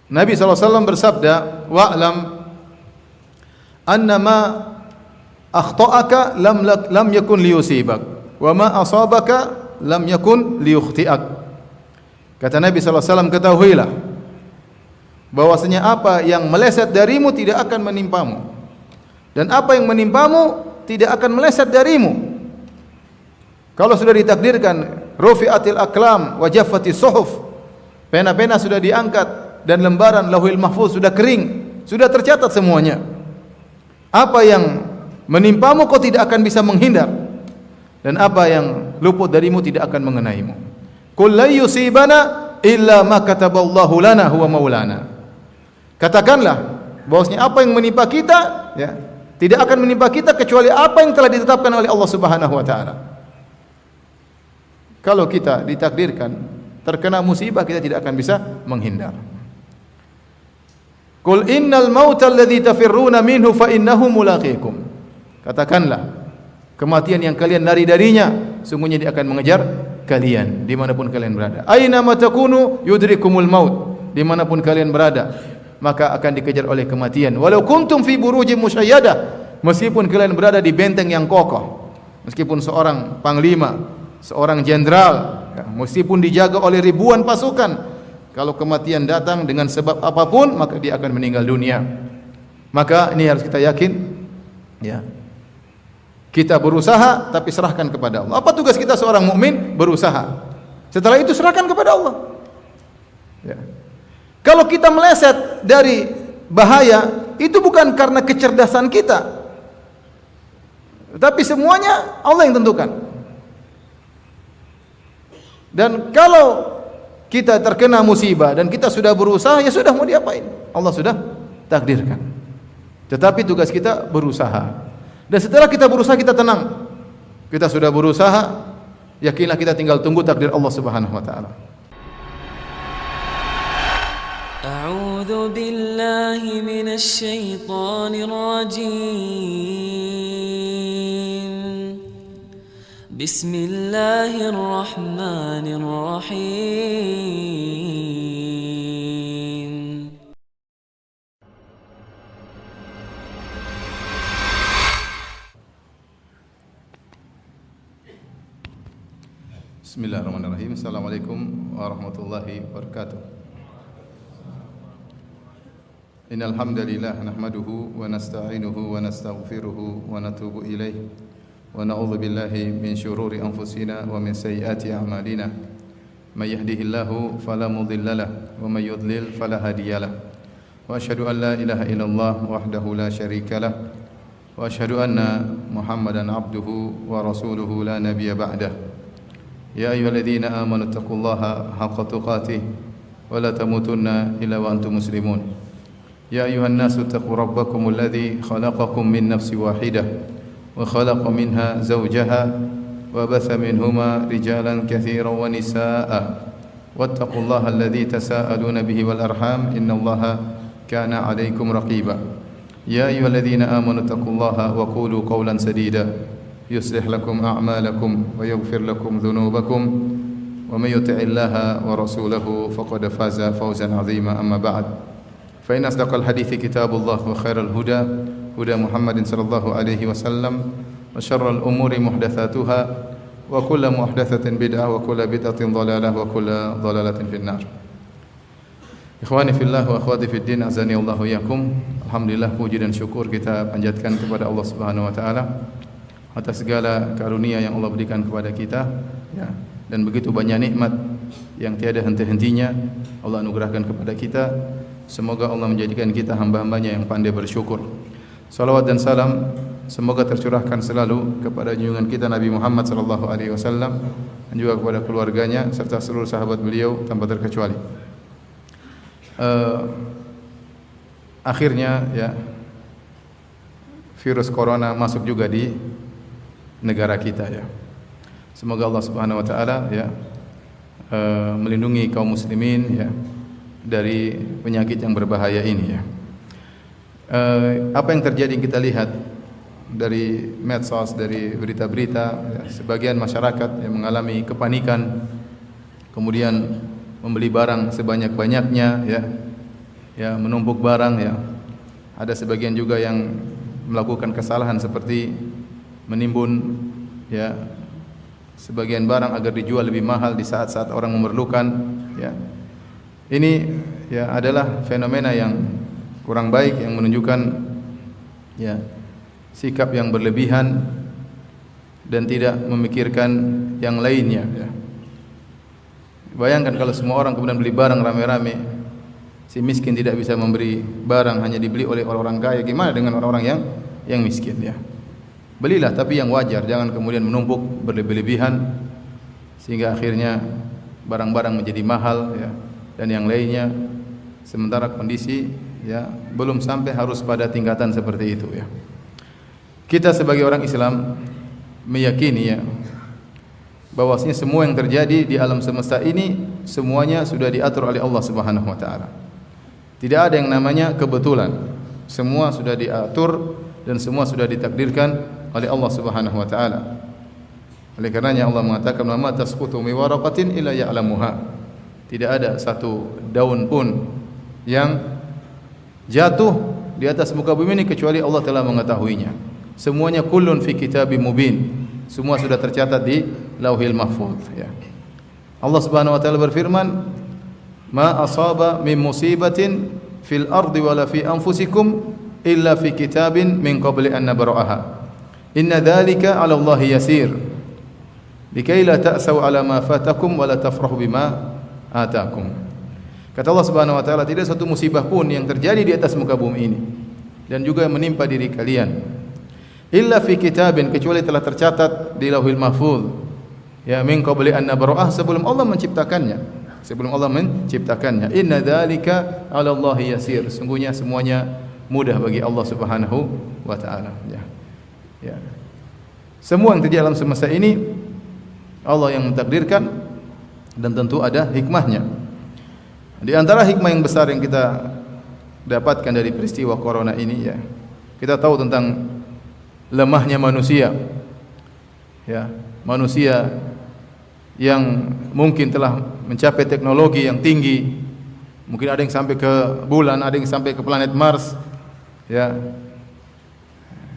Nabi SAW bersabda, "Wa'lam annama akhta'aka lam yakun liyusibak, wa ma asabaka lam yakun liyukhti'ak." Kata Nabi SAW, ketahuilah bahwasanya apa yang meleset darimu tidak akan menimpamu, dan apa yang menimpamu tidak akan meleset darimu. Kalau sudah ditakdirkan rufi'atil aqlam wa jaffatis suhuf, pena-pena sudah diangkat dan lembaran lauhil mahfuz sudah kering, sudah tercatat semuanya. Apa yang menimpamu kau tidak akan bisa menghindar, dan apa yang luput darimu tidak akan mengenaimu. Qul la yusibana illa ma kataballahu lana huwa maulana. Katakanlah bahwasanya apa yang menimpa kita, ya, tidak akan menimpa kita kecuali apa yang telah ditetapkan oleh Allah Subhanahu wa taala. Kalau kita ditakdirkan terkena musibah, kita tidak akan bisa menghindar. Qul innal mautal ladzi tafirruna minhu fa innahu mulaqikum. Katakanlah, kematian yang kalian lari darinya, sungguhnya dia akan mengejar kalian dimanapun kalian berada. Aina ma takunu yudrikumul maut. Dimanapun kalian berada, maka akan dikejar oleh kematian. Walau kuntum fi burujin musyayyadah, meskipun kalian berada di benteng yang kokoh, meskipun seorang panglima, seorang jenderal, ya, meskipun dijaga oleh ribuan pasukan, kalau kematian datang dengan sebab apapun, maka dia akan meninggal dunia. Maka ini harus kita yakin, ya. Kita berusaha tapi serahkan kepada Allah. Apa tugas kita seorang mukmin? Berusaha. Setelah itu serahkan kepada Allah. Ya. Kalau kita meleset dari bahaya, itu bukan karena kecerdasan kita, tapi semuanya Allah yang tentukan. Dan kalau kita terkena musibah dan kita sudah berusaha, ya sudah, mau diapain? Allah sudah takdirkan. Tetapi tugas kita berusaha. Dan setelah kita berusaha, kita tenang. Kita sudah berusaha, yakinlah kita tinggal tunggu takdir Allah Subhanahu wa taala. A'udzu billahi minasy syaithanir rajim. Bismillahirrahmanirrahim. Bismillahirrahmanirrahim. Assalamualaikum warahmatullahi wabarakatuh. Innal hamdalillah nahmaduhu wa nasta'inuhu wa nastaghfiruhu wa natubu ilaihi wa na'udzu billahi min syururi anfusina wa min sayyiati a'malina. May yahdihillahu fala mudilla lahu wa may yudlil fala hadiyalah. Wa asyhadu an la ilaha illallah wahdahu la syarika lah wa asyhadu anna Muhammadan abduhu wa rasuluhu la nabiyya ba'dah. يا أيها الذين آمنوا اتقوا الله حق تقاته ولا تموتن إلا وأنتم مسلمون يا أيها الناس اتقوا ربكم الذي خلقكم من نفس واحدة وخلق منها زوجها وبث منهما رجالا كثيرا ونساء واتقوا الله الذي تساءلون به والأرحام إن الله كان عليكم رقيبا يا أيها الذين آمنوا اتقوا الله وقولوا قولا سديدا يصلح لكم أعمالكم ويغفر لكم ذنوبكم ومن يطع الله ورسوله فقد فاز فوزا عظيما أما بعد فإن أصدق الحديث كتاب الله وخير الهدى هدى محمد صلى الله عليه وسلم وشر الأمور محدثاتها وكل محدثة بدعة وكل بدعة ضلالة وكل ضلالة في النار. Ikhwani fillah wa akhwati fid din, azani Allah wa iyyakum. Alhamdulillah, puji dan syukur kita panjatkan kepada Allah Subhanahu wa taala atas segala karunia yang Allah berikan kepada kita, ya, dan begitu banyak nikmat yang tiada henti-hentinya Allah anugerahkan kepada kita. Semoga Allah menjadikan kita hamba-hambanya yang pandai bersyukur. Salawat dan salam semoga tercurahkan selalu kepada junjungan kita Nabi Muhammad sallallahu alaihi wasallam dan juga kepada keluarganya serta seluruh sahabat beliau tanpa terkecuali. Akhirnya, ya, virus corona masuk juga di negara kita, ya. Semoga Allah Subhanahu wa taala, ya, melindungi kaum muslimin, ya, dari penyakit yang berbahaya ini, ya. Apa yang terjadi kita lihat dari medsos, dari berita-berita, ya, sebagian masyarakat yang mengalami kepanikan, kemudian membeli barang sebanyak-banyaknya, ya, ya menumpuk barang ya. Ada sebagian juga yang melakukan kesalahan seperti menimbun ya sebagian barang agar dijual lebih mahal di saat-saat orang memerlukan ya. Ini ya adalah fenomena yang kurang baik yang menunjukkan ya sikap yang berlebihan dan tidak memikirkan yang lainnya ya. Bayangkan kalau semua orang kemudian beli barang rame-rame, si miskin tidak bisa memberi barang, hanya dibeli oleh orang-orang kaya, gimana dengan orang-orang yang miskin ya. Belilah tapi yang wajar, jangan kemudian menumpuk berlebih-lebihan sehingga akhirnya barang-barang menjadi mahal ya, dan yang lainnya sementara kondisi ya belum sampai harus pada tingkatan seperti itu ya. Kita sebagai orang Islam meyakini ya bahwasanya semua yang terjadi di alam semesta ini semuanya sudah diatur oleh Allah Subhanahu wa taala. Tidak ada yang namanya kebetulan. Semua sudah diatur dan semua sudah ditakdirkan oleh Allah Subhanahu wa taala. Oleh karenanya Allah mengatakan, "Ma tasqutu min waraqatin illa ya'lamuha." Tidak ada satu daun pun yang jatuh di atas muka bumi ini kecuali Allah telah mengetahuinya. Semuanya kullun fi kitabim mubin. Semua sudah tercatat di Lauhil Mahfuz ya. Allah Subhanahu wa taala berfirman, "Ma asaba min musibatin fil ardi wala fi anfusikum illa fi kitabin min qabli an nabra'aha. Inna dzalika 'ala Allahi yasir. Likai la ta'sau 'ala ma fatakum wa la tafrahu bima atakum." Kata Allah Subhanahu wa taala, tidak satu musibah pun yang terjadi di atas muka bumi ini dan juga yang menimpa diri kalian illa fi kitabin, kecuali telah tercatat di Lauhil Mahfuz ya, min qabli an nabra'ah, sebelum Allah menciptakannya. Sebelum Allah menciptakannya. Inna dzalika 'ala Allahi yasir. Sungguhnya semuanya mudah bagi Allah Subhanahu wa taala ya. Ya. Semua yang terjadi dalam semesta ini Allah yang mentakdirkan dan tentu ada hikmahnya. Di antara hikmah yang besar yang kita dapatkan dari peristiwa corona ini ya, kita tahu tentang lemahnya manusia. Ya, manusia yang mungkin telah mencapai teknologi yang tinggi, mungkin ada yang sampai ke bulan, ada yang sampai ke planet Mars. Ya,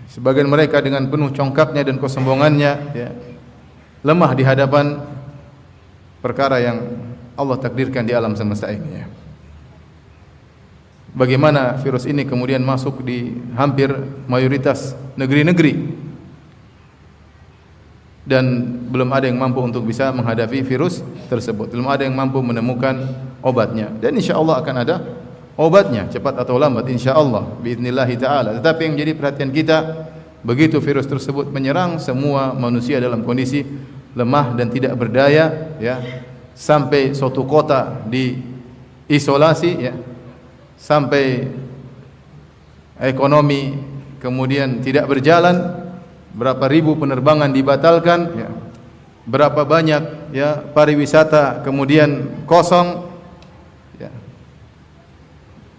sebagian mereka dengan penuh congkaknya dan kesombongannya, ya, lemah di hadapan perkara yang Allah takdirkan di alam semesta ini. Ya. Bagaimana virus ini kemudian masuk di hampir mayoritas negeri-negeri dan belum ada yang mampu untuk bisa menghadapi virus tersebut. Belum ada yang mampu menemukan obatnya. Dan insya Allah akan ada obatnya, cepat atau lambat insya Allah biidznillah ta'ala. Tetapi yang menjadi perhatian kita, begitu virus tersebut menyerang, semua manusia dalam kondisi lemah dan tidak berdaya ya, sampai suatu kota diisolasi ya, sampai ekonomi kemudian tidak berjalan, berapa ribu penerbangan dibatalkan ya, berapa banyak ya pariwisata kemudian kosong ya,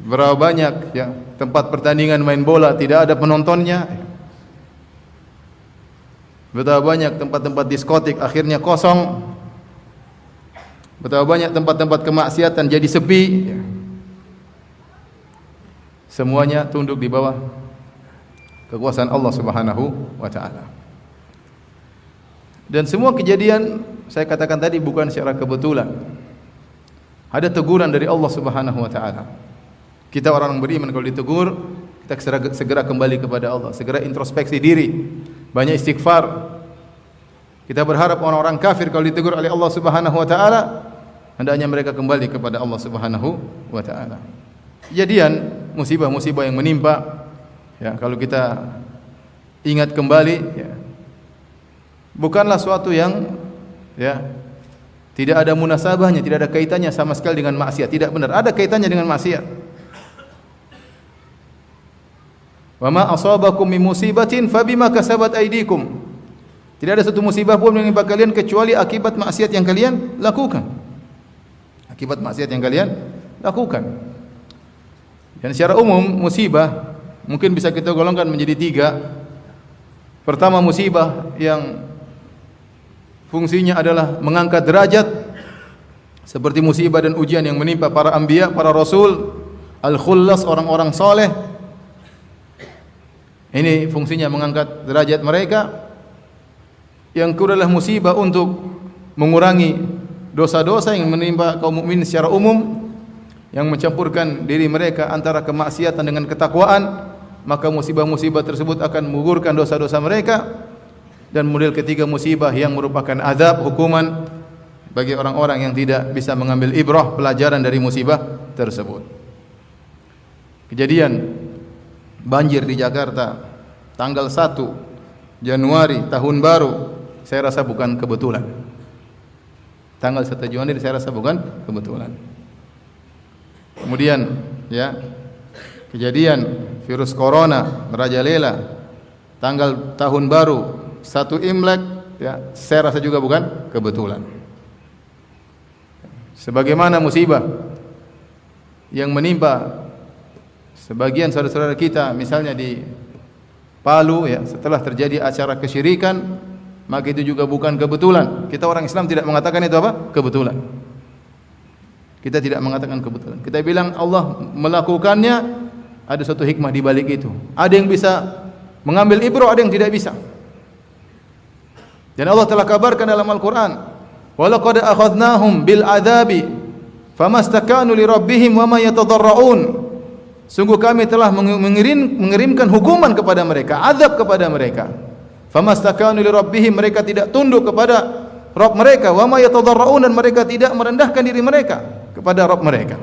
berapa banyak ya tempat pertandingan main bola tidak ada penontonnya ya. Betapa banyak tempat-tempat diskotik akhirnya kosong. Betapa banyak tempat-tempat kemaksiatan jadi sepi ya. Semuanya tunduk di bawah kekuasaan Allah Subhanahu wa taala. Dan semua kejadian saya katakan tadi bukan secara kebetulan. Ada teguran dari Allah Subhanahu wa taala. Kita orang beriman kalau ditegur, kita segera kembali kepada Allah, segera introspeksi diri, banyak istighfar. Kita berharap orang-orang kafir kalau ditegur oleh Allah Subhanahu wa taala, hendaknya mereka kembali kepada Allah Subhanahu wa taala. Kejadian musibah-musibah yang menimpa ya, kalau kita ingat kembali ya, bukanlah suatu yang ya tidak ada munasabahnya, tidak ada kaitannya sama sekali dengan maksiat. Tidak benar, ada kaitannya dengan maksiat. Wa ma asabakum min musibatin fabima kasabat aydikum. Tidak ada satu musibah pun yang menimpa kalian kecuali akibat maksiat yang kalian lakukan. Akibat maksiat yang kalian lakukan. Dan secara umum musibah mungkin bisa kita golongkan menjadi tiga. Pertama, musibah yang fungsinya adalah mengangkat derajat, seperti musibah dan ujian yang menimpa para anbiya, para rasul, al-khullas, orang-orang soleh. Ini fungsinya mengangkat derajat mereka. Yang kedua adalah musibah untuk mengurangi dosa-dosa yang menimpa kaum mukmin secara umum, yang mencampurkan diri mereka antara kemaksiatan dengan ketakwaan, maka musibah-musibah tersebut akan menggugurkan dosa-dosa mereka. Dan model ketiga musibah yang merupakan azab, hukuman bagi orang-orang yang tidak bisa mengambil ibrah, pelajaran dari musibah tersebut. Kejadian banjir di Jakarta tanggal 1 Januari tahun baru, saya rasa bukan kebetulan. Tanggal 1 Januari saya rasa bukan kebetulan. Kemudian ya, kejadian virus corona merajalela tanggal tahun baru 1 Imlek ya, saya rasa juga bukan kebetulan. Sebagaimana musibah yang menimpa sebagian saudara-saudara kita misalnya di Palu ya, setelah terjadi acara kesyirikan, maka itu juga bukan kebetulan. Kita orang Islam tidak mengatakan itu apa? Kebetulan. Kita tidak mengatakan kebetulan. Kita bilang Allah melakukannya, ada suatu hikmah di balik itu. Ada yang bisa mengambil ibrah, ada yang tidak bisa. Dan Allah telah kabarkan dalam Al-Quran, وَلَقَدْ أَخَذْنَاهُمْ بِالْعَذَابِ فَمَسْتَكَانُوا لِرَبِّهِمْ وَمَا يَتَضَرَّعُونَ. Sungguh kami telah mengirimkan hukuman kepada mereka, azab kepada mereka. Famastakanu li rabbihim, mereka tidak tunduk kepada Rabb mereka, wa ma yatadarraun, dan mereka tidak merendahkan diri mereka kepada Rabb mereka.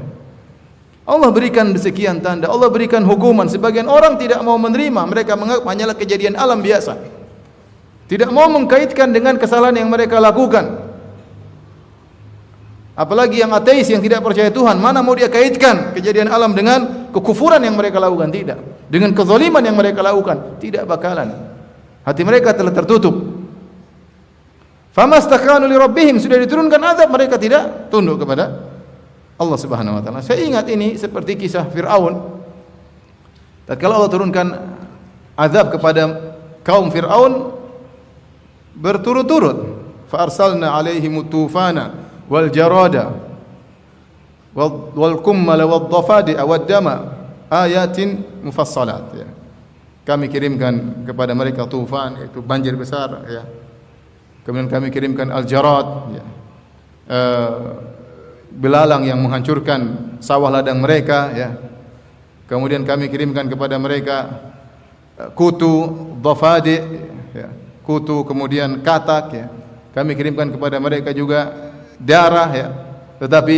Allah berikan sekian tanda, Allah berikan hukuman. Sebagian orang tidak mau menerima, mereka menganggap hanyalah kejadian alam biasa. Tidak mau mengkaitkan dengan kesalahan yang mereka lakukan. Apalagi yang ateis, yang tidak percaya Tuhan, mana mau dia kaitkan kejadian alam dengan kekufuran yang mereka lakukan? Tidak. Dengan kezaliman yang mereka lakukan? Tidak bakalan. Hati mereka telah tertutup. Famastakanu li rabbihim, sudah diturunkan azab, mereka tidak tunduk kepada Allah Subhanahu wa taala. Saya ingat ini seperti kisah Firaun. Tatkala Allah turunkan azab kepada kaum Firaun berturut-turut, fa arsalna alaihimut tufana wal jarada wal kummala wad dafadi'a wad dama ayatin mufassalat ya. Kami kirimkan kepada mereka tufan, yaitu banjir besar ya. Kemudian kami kirimkan al-jarad ya. Belalang yang menghancurkan sawah ladang mereka ya. Kemudian kami kirimkan kepada mereka kutu, dafadi ya. Kutu, kemudian katak ya. Kami kirimkan kepada mereka juga darah ya, tetapi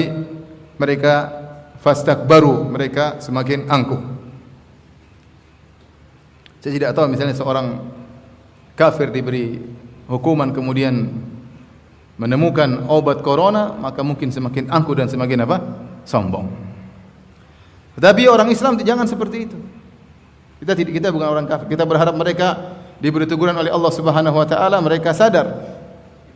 mereka fastakbaru, mereka semakin angkuh. Saya tidak tahu misalnya seorang kafir diberi hukuman kemudian menemukan obat corona, maka mungkin semakin angkuh dan semakin apa? Sombong. Tetapi orang Islam jangan seperti itu. Kita bukan orang kafir. Kita berharap mereka diberi teguran oleh Allah Subhanahu wa taala, mereka sadar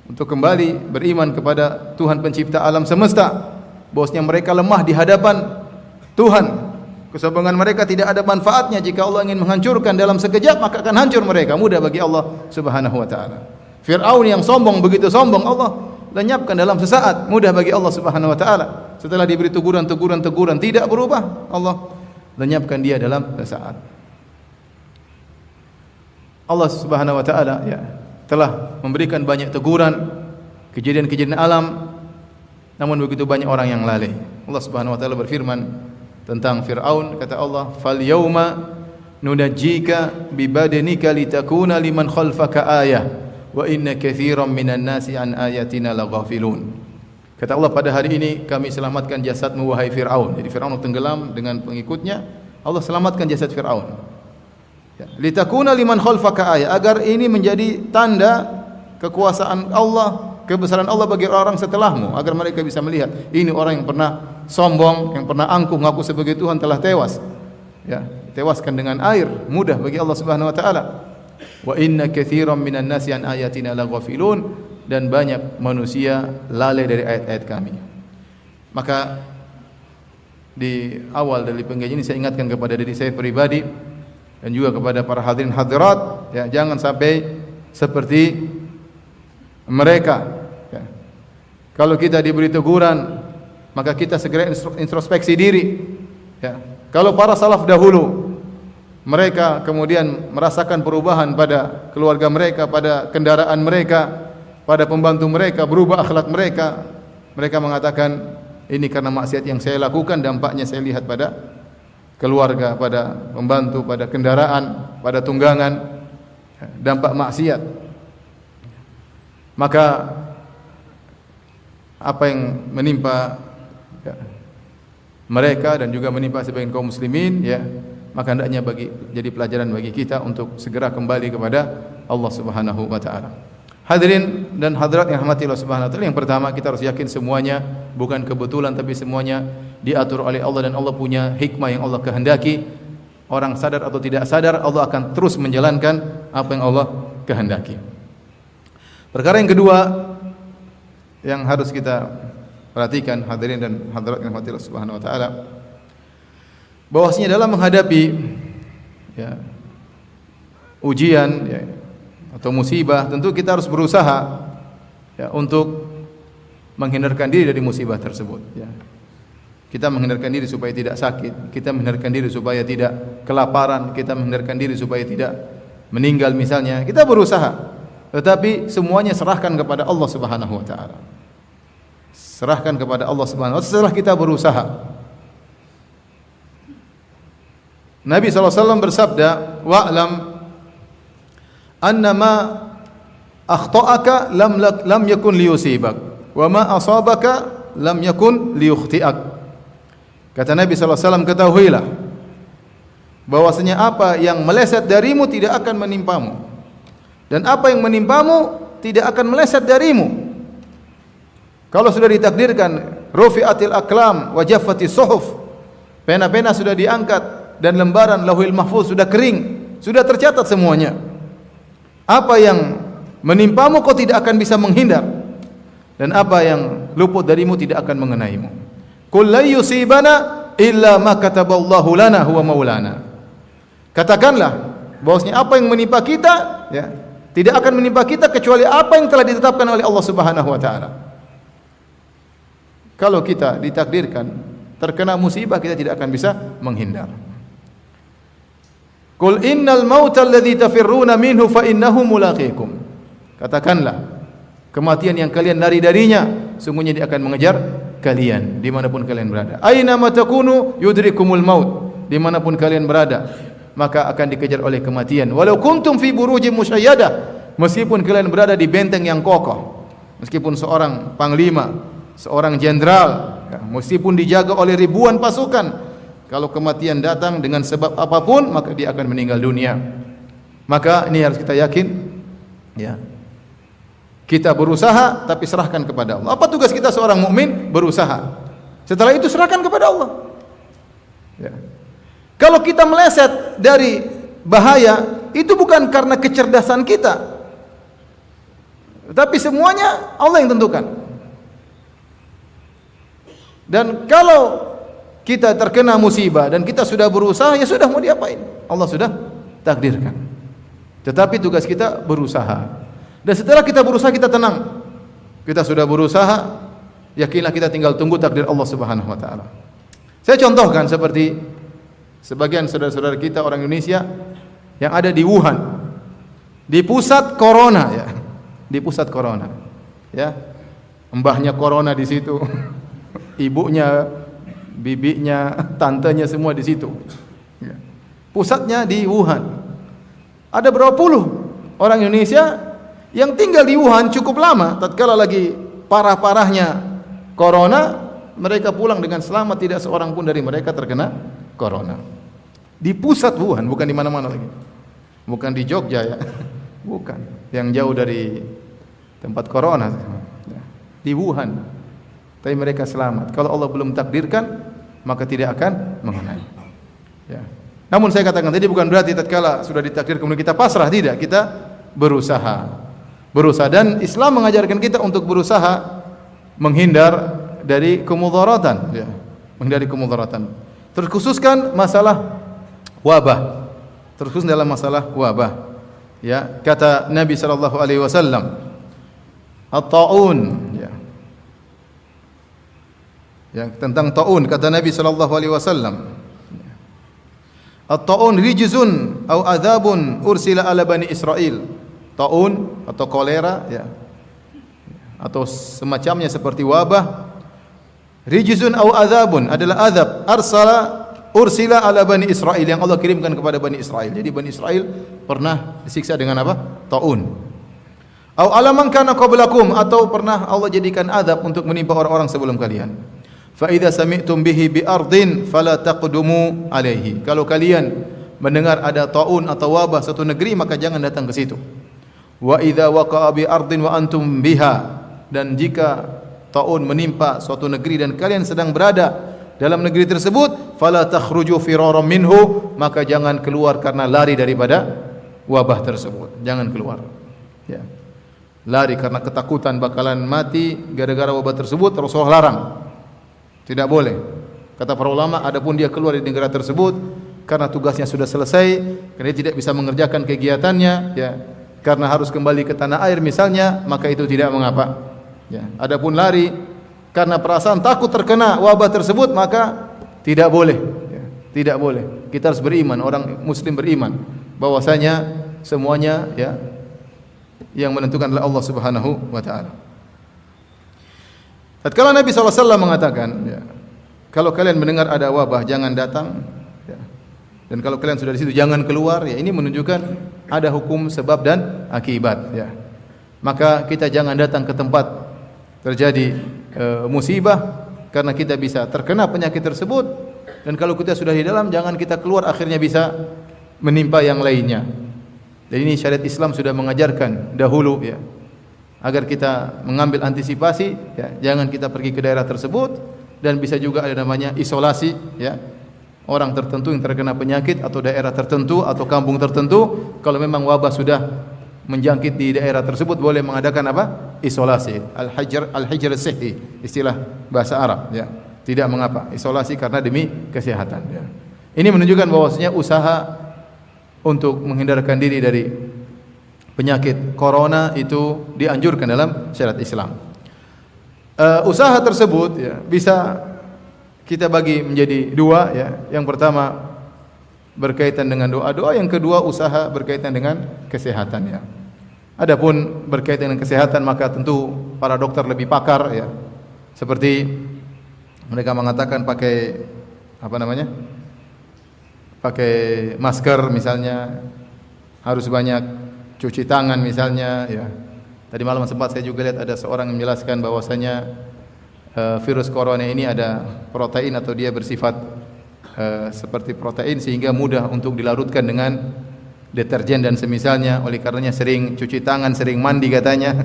untuk kembali beriman kepada Tuhan pencipta alam semesta, bahwasanya mereka lemah di hadapan Tuhan. Kesombongan mereka tidak ada manfaatnya. Jika Allah ingin menghancurkan dalam sekejap, maka akan hancur mereka, mudah bagi Allah Subhanahu wa taala. Fir'aun yang sombong, begitu sombong, Allah lenyapkan dalam sesaat, mudah bagi Allah Subhanahu wa taala. Setelah diberi teguran tidak berubah, Allah lenyapkan dia dalam sesaat. Allah Subhanahu wa taala ya telah memberikan banyak teguran, kejadian-kejadian alam, namun begitu banyak orang yang lalai. Allah Subhanahu wa taala berfirman tentang Fir'aun, kata Allah, "Fal yauma nunajjika bi badanika litakuna liman khalfaka ayah wa inna katsiran minan nasi an ayatina laghafilun." Kata Allah, pada hari ini kami selamatkan jasadmu wahai Fir'aun. Jadi Fir'aun tenggelam dengan pengikutnya, Allah selamatkan jasad Fir'aun. Ya, litakuna liman khalfaka ayah, agar ini menjadi tanda kekuasaan Allah, kebesaran Allah bagi orang setelahmu, agar mereka bisa melihat ini orang yang pernah sombong, yang pernah angkuh ngaku sebagai Tuhan telah tewas. Ya, tewaskan dengan air, mudah bagi Allah Subhanahu wa taala. Wa inna katsiran minan nasi an ayatina laghafilun, dan banyak manusia lalai dari ayat-ayat kami. Maka di awal dari pengajian ini saya ingatkan kepada diri saya pribadi dan juga kepada para hadirin hadirat, ya, jangan sampai seperti mereka. Ya. Kalau kita diberi teguran, maka kita segera introspeksi diri. Ya. Kalau para salaf dahulu mereka kemudian merasakan perubahan pada keluarga mereka, pada kendaraan mereka, pada pembantu mereka, berubah akhlak mereka, mereka mengatakan ini karena maksiat yang saya lakukan, dampaknya saya lihat pada keluarga, pada pembantu, pada kendaraan, pada tunggangan, dampak maksiat. Maka apa yang menimpa mereka dan juga menimpa sebagian kaum muslimin, ya, maka hendaknya jadi pelajaran bagi kita untuk segera kembali kepada Allah Subhanahu wa taala. Hadirin dan hadirat yang rahmati Allah Subhanahu wa taala, yang pertama kita harus yakin semuanya bukan kebetulan, tapi semuanya diatur oleh Allah dan Allah punya hikmah yang Allah kehendaki. Orang sadar atau tidak sadar, Allah akan terus menjalankan apa yang Allah kehendaki. Perkara yang kedua yang harus kita perhatikan, hadirin dan hadirat yang rahmati Allah Subhanahu wa taala, bahwasanya dalam menghadapi ujian atau musibah, tentu kita harus berusaha untuk menghindarkan diri dari musibah tersebut. Kita menghindarkan diri supaya tidak sakit, kita menghindarkan diri supaya tidak kelaparan, kita menghindarkan diri supaya tidak meninggal misalnya. Kita berusaha, tetapi semuanya serahkan kepada Allah Subhanahu wa taala. Serahkan kepada Allah Subhanahu wa taala setelah kita berusaha. Nabi SAW bersabda, wa'lam annama akhta'aka lam yakun liyusibak wa ma asabaka lam yakun liyukhti'ak. Kata Nabi SAW, ketahuilah bahwasanya apa yang meleset darimu tidak akan menimpamu, dan apa yang menimpamu tidak akan meleset darimu. Kalau sudah ditakdirkan rufi'atil aqlam wa jaffatis suhuf, pena-pena sudah diangkat dan lembaran lauhil mahfuz sudah kering, sudah tercatat semuanya. Apa yang menimpamu kau tidak akan bisa menghindar, dan apa yang luput darimu tidak akan mengenaimu. Qul la yusibana illa ma kataballahu lana huwa maulana. Katakanlah bahwasanya apa yang menimpa kita tidak akan menimpa kita kecuali apa yang telah ditetapkan oleh Allah Subhanahu wa taala. Kalau kita ditakdirkan terkena musibah, kita tidak akan bisa menghindar. Qul innal mauta alladzi tafirruna minhu fa innahu mulaqikum. Katakanlah, kematian yang kalian lari darinya, sungguhnya dia akan mengejar kalian dimanapun kalian berada. Aina ma takunu yudrikumul maut. Dimanapun kalian berada, maka akan dikejar oleh kematian. Walau kuntum fi burujin musyayyadah, meskipun kalian berada di benteng yang kokoh, meskipun seorang panglima, seorang jenderal, meskipun dijaga oleh ribuan pasukan, kalau kematian datang dengan sebab apapun, maka dia akan meninggal dunia. Maka ini harus kita yakin, kita berusaha tapi serahkan kepada Allah. Apa tugas kita seorang mukmin? Berusaha. Setelah itu serahkan kepada Allah. Kalau kita meleset dari bahaya, itu bukan karena kecerdasan kita, tapi semuanya Allah yang tentukan. Dan kalau kita terkena musibah dan kita sudah berusaha, ya sudah, mau diapain? Allah sudah takdirkan. Tetapi tugas kita berusaha. Dan setelah kita berusaha, kita tenang. Kita sudah berusaha, yakinlah kita tinggal tunggu takdir Allah Subhanahu wa taala. Saya contohkan seperti sebagian saudara-saudara kita orang Indonesia yang ada di Wuhan, di pusat corona di pusat corona. Mbahnya corona di situ. Ibunya, bibinya, tantenya semua di situ. Pusatnya di Wuhan. Ada berapa puluh orang Indonesia yang tinggal di Wuhan cukup lama. Tatkala lagi parah-parahnya corona, mereka pulang dengan selamat, tidak seorang pun dari mereka terkena corona. Di pusat Wuhan, bukan di mana-mana lagi. Bukan di Jogja bukan, yang jauh dari tempat corona. Di Wuhan. Tapi mereka selamat. Kalau Allah belum takdirkan, maka tidak akan mengenai. Namun saya katakan tadi bukan berarti tatkala sudah ditakdir kemudian kita pasrah, tidak. Kita berusaha. Dan Islam mengajarkan kita untuk berusaha menghindar dari kemudaratan, menghindari kemudaratan. Terkhususkan masalah wabah. Terkhusus dalam masalah wabah. Kata Nabi sallallahu alaihi wasallam, at-ta'un, tentang taun, kata Nabi sallallahu alaihi wasallam, At-ta'un rijzun au adzabun ursila ala bani Israil. Ta'un atau kolera ya. Atau semacamnya seperti wabah. Rijzun au adzabun adalah azab ursila ala bani Israil yang Allah kirimkan kepada bani Israil. Jadi bani Israil pernah disiksa dengan apa? Ta'un. Au alaman kana qablakum, atau pernah Allah jadikan azab untuk menimpa orang-orang sebelum kalian. Fa idza sami'tum bihi bi ardin fala taqdumu alaihi. Kalau kalian mendengar ada ta'un atau wabah satu negeri, maka jangan datang ke situ. Wa idza waqa'a bi ardin wa antum biha, dan jika ta'un menimpa suatu negeri dan kalian sedang berada dalam negeri tersebut, fala takhruju firaran minhu, maka jangan keluar karena lari daripada wabah tersebut. Jangan keluar. Ya. Lari karena ketakutan bakalan mati gara-gara wabah tersebut, Rasulullah larang. Tidak boleh. Kata para ulama, adapun dia keluar dari negara tersebut karena tugasnya sudah selesai, karena dia tidak bisa mengerjakan kegiatannya, ya, karena harus kembali ke tanah air misalnya, maka itu tidak mengapa. Ya. Adapun lari karena perasaan takut terkena wabah tersebut, maka tidak boleh. Ya. Tidak boleh. Kita harus beriman, orang muslim beriman bahwasanya semuanya, ya, yang menentukan adalah Allah Subhanahu wa taala. Tatkala Nabi SAW mengatakan, ya, kalau kalian mendengar ada wabah jangan datang, ya, dan kalau kalian sudah di situ jangan keluar, ya, ini menunjukkan ada hukum sebab dan akibat, ya. Maka kita jangan datang ke tempat terjadi musibah karena kita bisa terkena penyakit tersebut, dan kalau kita sudah di dalam jangan kita keluar, akhirnya bisa menimpa yang lainnya. Dan ini syariat Islam sudah mengajarkan dahulu, ya, agar kita mengambil antisipasi, ya, jangan kita pergi ke daerah tersebut, dan bisa juga ada namanya isolasi, ya, orang tertentu yang terkena penyakit atau daerah tertentu atau kampung tertentu, kalau memang wabah sudah menjangkit di daerah tersebut boleh mengadakan apa? Isolasi. Al-hijr as-sihhi, istilah bahasa Arab, ya. Tidak mengapa, isolasi karena demi kesehatan, ya. Ini menunjukkan bahwasanya usaha untuk menghindarkan diri dari penyakit corona itu dianjurkan dalam syariat Islam. Usaha tersebut, ya, bisa kita bagi menjadi dua, ya. Yang pertama berkaitan dengan doa-doa, yang kedua usaha berkaitan dengan kesehatan, ya. Adapun berkaitan dengan kesehatan maka tentu para dokter lebih pakar, ya. Seperti mereka mengatakan pakai apa namanya? Pakai masker misalnya, harus banyak cuci tangan misalnya, ya. Tadi malam sempat saya juga lihat ada seorang yang menjelaskan bahwasanya virus corona ini ada protein atau dia bersifat seperti protein sehingga mudah untuk dilarutkan dengan deterjen dan semisalnya, oleh karenanya sering cuci tangan, sering mandi katanya.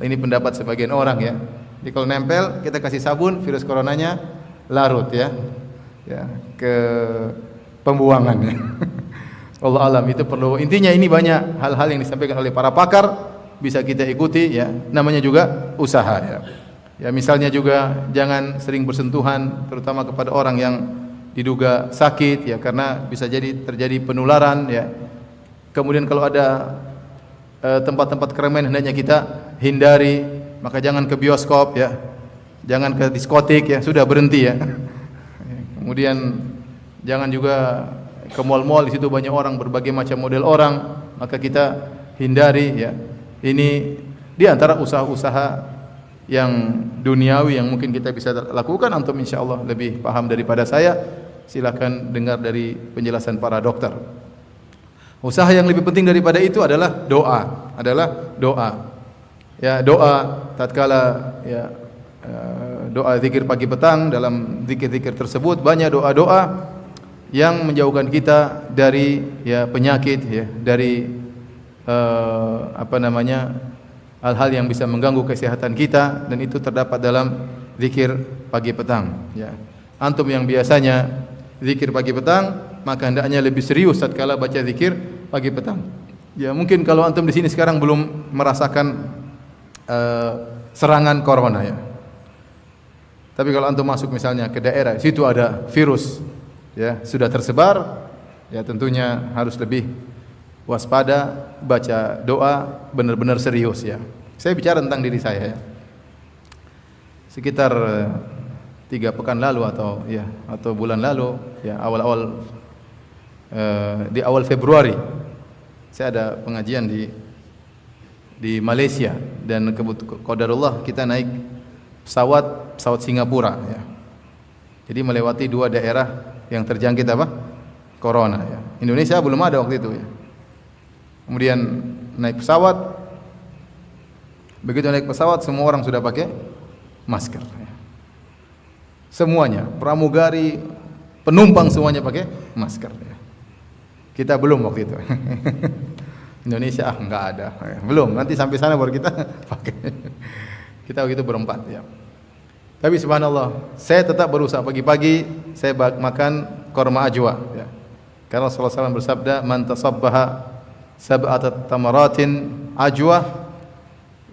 Ini pendapat sebagian orang, ya. Jadi kalau nempel kita kasih sabun, virus coronanya larut, ya. Ya, ke pembuangannya. Allah alam, itu perlu. Intinya ini banyak hal-hal yang disampaikan oleh para pakar, bisa kita ikuti, ya. Namanya juga usaha, ya. Ya, misalnya juga jangan sering bersentuhan terutama kepada orang yang diduga sakit, ya, karena bisa jadi terjadi penularan, ya. Kemudian kalau ada tempat-tempat keramaian hendaknya kita hindari, maka jangan ke bioskop, ya. Jangan ke diskotik, ya, sudah berhenti, ya. Kemudian jangan juga ke mal-mal, di situ banyak orang, berbagai macam model orang, maka kita hindari, ya. Ini di antara usaha-usaha yang duniawi yang mungkin kita bisa lakukan. Antum insyaallah lebih paham daripada saya. Silakan dengar dari penjelasan para dokter. Usaha yang lebih penting daripada itu adalah doa, Ya, doa tatkala, ya, doa zikir pagi petang. Dalam zikir-zikir tersebut banyak doa-doa yang menjauhkan kita dari, ya, penyakit, ya, dari hal-hal yang bisa mengganggu kesehatan kita, dan itu terdapat dalam zikir pagi petang, ya. Antum yang biasanya zikir pagi petang, maka hendaknya lebih serius tatkala baca zikir pagi petang. Ya, mungkin kalau antum di sini sekarang belum merasakan serangan corona, ya. Tapi kalau antum masuk misalnya ke daerah situ ada virus, ya, sudah tersebar, ya, tentunya harus lebih waspada, baca doa benar-benar serius, ya. Saya bicara tentang diri saya, ya. Sekitar 3 pekan lalu atau bulan lalu, ya, awal-awal di awal Februari saya ada pengajian di Malaysia dan qadarullah kita naik pesawat Singapura ya. Jadi melewati 2 daerah yang terjangkit apa? Corona ya. Indonesia belum ada waktu itu ya. Kemudian naik pesawat. Begitu naik pesawat semua orang sudah pakai masker ya. Semuanya, pramugari, penumpang semuanya pakai masker ya. Kita belum waktu itu. Indonesia enggak ada. Belum, nanti sampai sana baru kita pakai. Kita begitu berempat ya. Tapi subhanallah, saya tetap berusaha pagi-pagi saya makan korma ajwa ya. Karena Rasulullah SAW bersabda, "Man tasabbaha sab'ata tamaratin ajwa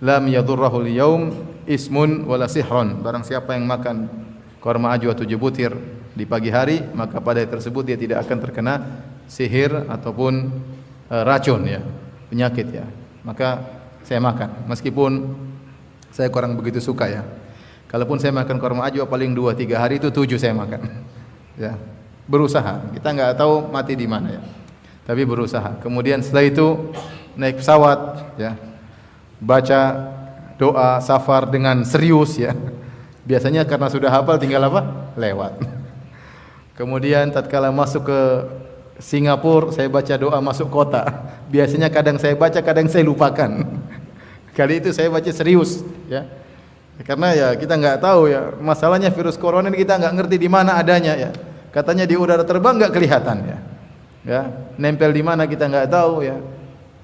lam yadurrahu al-yawm ismun wala sihrun." Barang siapa yang makan korma ajwa 7 butir di pagi hari, maka pada hari tersebut dia tidak akan terkena sihir ataupun racun ya, penyakit ya. Maka saya makan meskipun saya kurang begitu suka ya. Kalaupun saya makan korma ajwa paling 2-3 hari itu 7 saya makan. Ya. Berusaha. Kita enggak tahu mati di mana ya. Tapi berusaha. Kemudian setelah itu naik pesawat ya. Baca doa safar dengan serius ya. Biasanya karena sudah hafal tinggal apa? Lewat. Kemudian tatkala masuk ke Singapura saya baca doa masuk kota. Biasanya kadang saya baca, kadang saya lupakan. Kali itu saya baca serius ya. Karena ya kita enggak tahu ya, masalahnya virus corona ini kita enggak ngerti di mana adanya ya. Katanya di udara terbang enggak kelihatan ya. Ya, nempel di mana kita enggak tahu ya.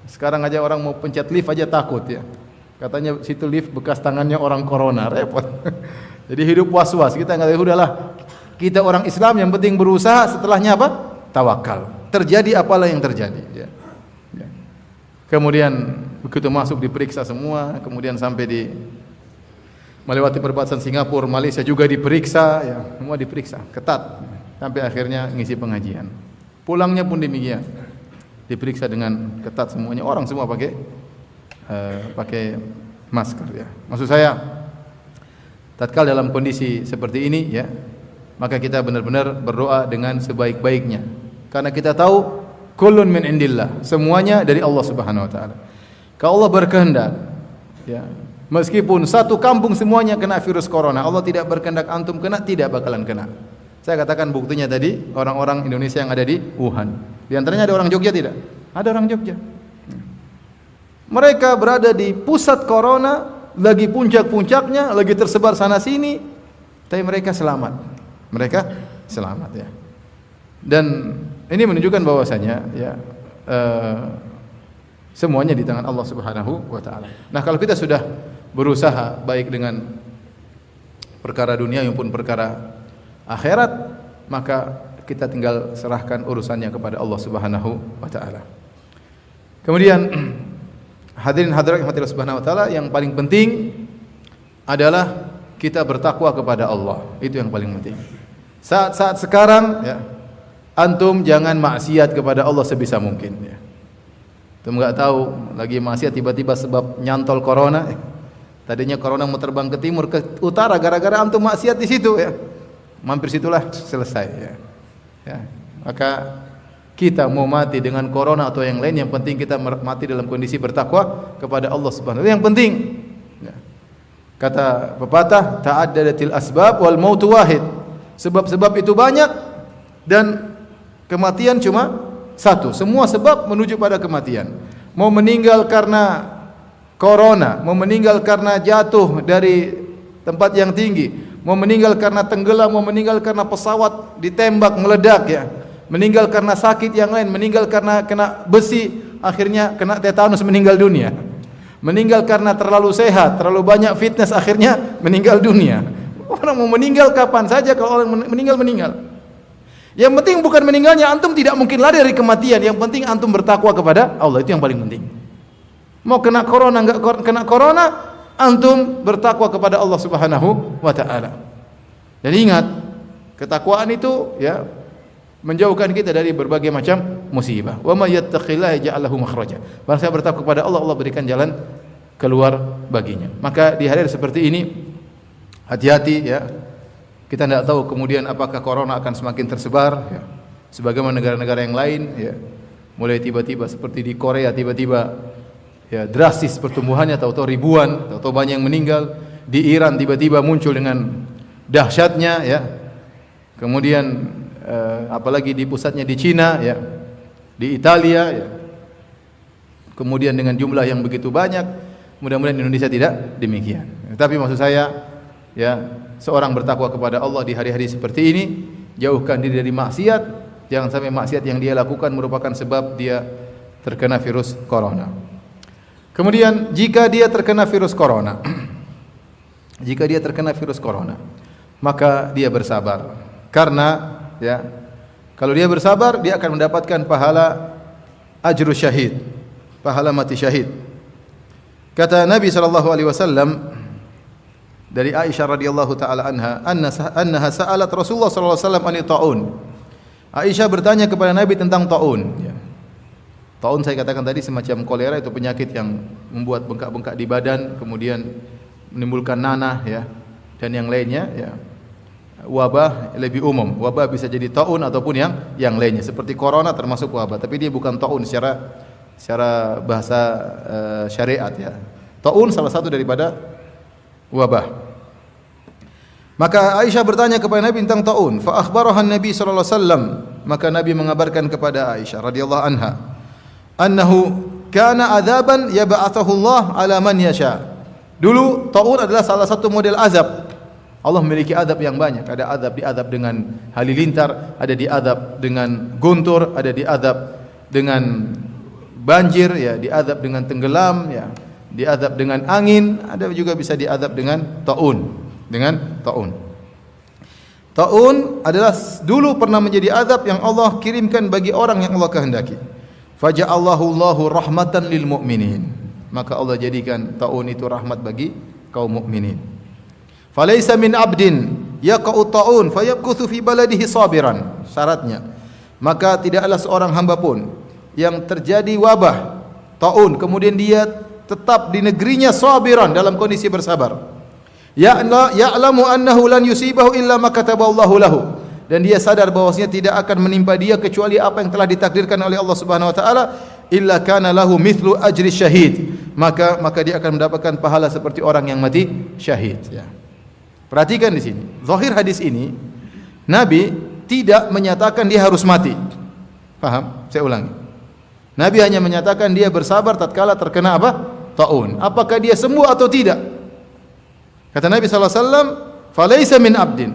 Sekarang aja orang mau pencet lift aja takut ya. Katanya situ lift bekas tangannya orang corona, repot. Jadi hidup was-was, kita enggak tahu, udahlah. Kita orang Islam yang penting berusaha, setelahnya apa? Tawakal. Terjadi apalah yang terjadi ya. Ya. Kemudian begitu masuk diperiksa semua, kemudian sampai di melewati perbatasan Singapura, Malaysia juga diperiksa, ya, semua diperiksa, ketat, sampai akhirnya ngisi pengajian. Pulangnya pun demikian, diperiksa dengan ketat semuanya, orang semua pakai masker, ya. Maksud saya, tatkala dalam kondisi seperti ini, ya, maka kita benar-benar berdoa dengan sebaik-baiknya, karena kita tahu kullun min indillah, semuanya dari Allah Subhanahu Wa Taala. Kalau Allah berkehendak, ya. Meskipun satu kampung semuanya kena virus corona, Allah tidak berkehendak antum kena, tidak bakalan kena. Saya katakan buktinya tadi, orang-orang Indonesia yang ada di Wuhan. Di antaranya ada orang Jogja tidak? Ada orang Jogja. Mereka berada di pusat corona, lagi puncak-puncaknya, lagi tersebar sana sini, tapi mereka selamat. Mereka selamat ya. Dan ini menunjukkan bahwasanya ya semuanya di tangan Allah Subhanahu wa taala. Nah, kalau kita sudah berusaha baik dengan perkara dunia maupun perkara akhirat, maka kita tinggal serahkan urusannya kepada Allah Subhanahu wa taala. Kemudian hadirin hadirat Allah Subhanahu wa taala, yang paling penting adalah kita bertakwa kepada Allah. Itu yang paling penting. Saat-saat sekarang ya, antum jangan maksiat kepada Allah sebisa mungkin ya. Antum enggak tahu lagi maksiat tiba-tiba sebab nyantol corona. Tadinya corona mau terbang ke timur, ke utara, gara-gara antum maksiat di situ ya. Mampir situlah selesai ya. Ya. Maka kita mau mati dengan corona atau yang lain, yang penting kita mati dalam kondisi bertakwa kepada Allah Subhanahu wa taala. Yang penting. Ya. Kata pepatah, ta'addadatil asbab wal mautu wahid. Sebab-sebab itu banyak dan kematian cuma satu. Semua sebab menuju pada kematian. Mau meninggal karena corona, mau meninggal karena jatuh dari tempat yang tinggi, mau meninggal karena tenggelam, mau meninggal karena pesawat ditembak meledak ya, meninggal karena sakit yang lain, meninggal karena kena besi, akhirnya kena tetanus meninggal dunia, meninggal karena terlalu sehat, terlalu banyak fitness, akhirnya meninggal dunia. Orang mau meninggal kapan saja, kalau orang meninggal. Yang penting bukan meninggalnya, antum tidak mungkin lari dari kematian, yang penting antum bertakwa kepada Allah, itu yang paling penting. Mau kena corona enggak kena corona, antum bertakwa kepada Allah Subhanahu wa taala. Dan ingat, ketakwaan itu ya menjauhkan kita dari berbagai macam musibah. Wa may yattaqillaha yaj'al lahu makhraja. Barang siapa bertakwa kepada Allah, Allah berikan jalan keluar baginya. Maka di hari seperti ini hati-hati ya. Kita tidak tahu kemudian apakah corona akan semakin tersebar ya. sebagaimana negara-negara yang lain ya. Mulai tiba-tiba seperti di Korea tiba-tiba ya drastis pertumbuhannya, tahu-tahu ribuan, tahu-tahu banyak yang meninggal. Di Iran tiba-tiba muncul dengan dahsyatnya ya. Kemudian apalagi di pusatnya di Cina ya, di Italia ya. Kemudian dengan jumlah yang begitu banyak, mudah-mudahan Indonesia tidak demikian. Tapi maksud saya ya, seorang bertakwa kepada Allah di hari-hari seperti ini, jauhkan diri dari maksiat, jangan sampai maksiat yang dia lakukan merupakan sebab dia terkena virus corona. Kemudian jika dia terkena virus corona, maka dia bersabar. Karena ya, kalau dia bersabar, dia akan mendapatkan pahala ajru syahid, pahala mati syahid. Kata Nabi sallallahu alaihi wasallam dari Aisyah radhiyallahu taala anha, annaha sa'alat Rasulullah sallallahu alaihi wasallam an taun. Aisyah bertanya kepada Nabi tentang taun. Ya. Taun saya katakan tadi semacam kolera, itu penyakit yang membuat bengkak-bengkak di badan, kemudian menimbulkan nanah ya, dan yang lainnya ya. Wabah lebih umum. Wabah bisa jadi taun ataupun yang lainnya. Seperti corona termasuk wabah, tapi dia bukan taun secara bahasa syariat ya. Taun salah satu daripada wabah. Maka Aisyah bertanya kepada Nabi tentang taun. Fa akhbaraha Nabi sallallahu alaihi wasallam. Maka Nabi mengabarkan kepada Aisyah radhiyallahu anha, annahu kana adzaban yab'athahu Allah ala man yasha. Dulu taun adalah salah satu model azab. Allah memiliki azab yang banyak. Ada diazab dengan halilintar, ada diazab dengan guntur, ada diazab dengan banjir ya, diazab dengan tenggelam ya, diazab dengan angin, ada juga bisa diazab dengan taun. Taun adalah dulu pernah menjadi azab yang Allah kirimkan bagi orang yang Allah kehendaki. Faja'allahu Allahu rahmatan lil mu'minin. Maka Allah jadikan taun itu rahmat bagi kaum mukminin. Falaisa min abdin yaqa'u ta'un fayabkuthu fi baladihi sabiran. Syaratnya, maka tidaklah seorang hamba pun yang terjadi wabah taun kemudian dia tetap di negerinya sabiran, dalam kondisi bersabar. Ya'lamu annahu lan yusibahu illa ma kataballahu lahu, dan dia sadar bahwasanya tidak akan menimpa dia kecuali apa yang telah ditakdirkan oleh Allah Subhanahu wa taala. Illa kana lahu mithlu ajri syahid, maka dia akan mendapatkan pahala seperti orang yang mati syahid ya. Perhatikan di sini, zahir hadis ini Nabi tidak menyatakan dia harus mati. Paham? Saya ulangi. Nabi hanya menyatakan dia bersabar tatkala terkena apa? Taun. Apakah dia sembuh atau tidak? Kata Nabi sallallahu alaihi wasallam, "Falaisa min abdin."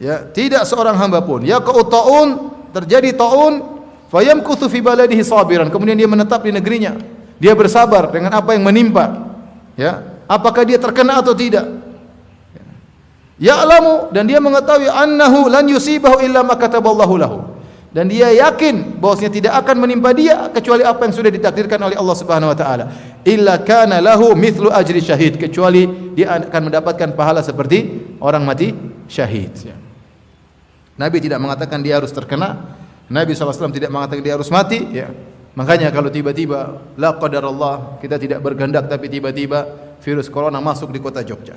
Ya, tidak seorang hamba pun yaqa'u taun, terjadi taun, fayamkuthu fi baladihi sabiran, kemudian dia menetap di negerinya. Dia bersabar dengan apa yang menimpa. Ya, apakah dia terkena atau tidak? Ya'lamu, dan dia mengetahui annahu lan yusibahu illa ma kataballahu lahu, dan dia yakin bahwasanya tidak akan menimpa dia kecuali apa yang sudah ditakdirkan oleh Allah Subhanahu wa taala. Illa kana lahu mithlu ajri syahid, kecuali dia akan mendapatkan pahala seperti orang mati syahid. Nabi tidak mengatakan dia harus terkena, Nabi SAW tidak mengatakan dia harus mati ya. Makanya kalau tiba-tiba la qadarullah, kita tidak berkehendak tapi tiba-tiba virus corona masuk di kota Jogja,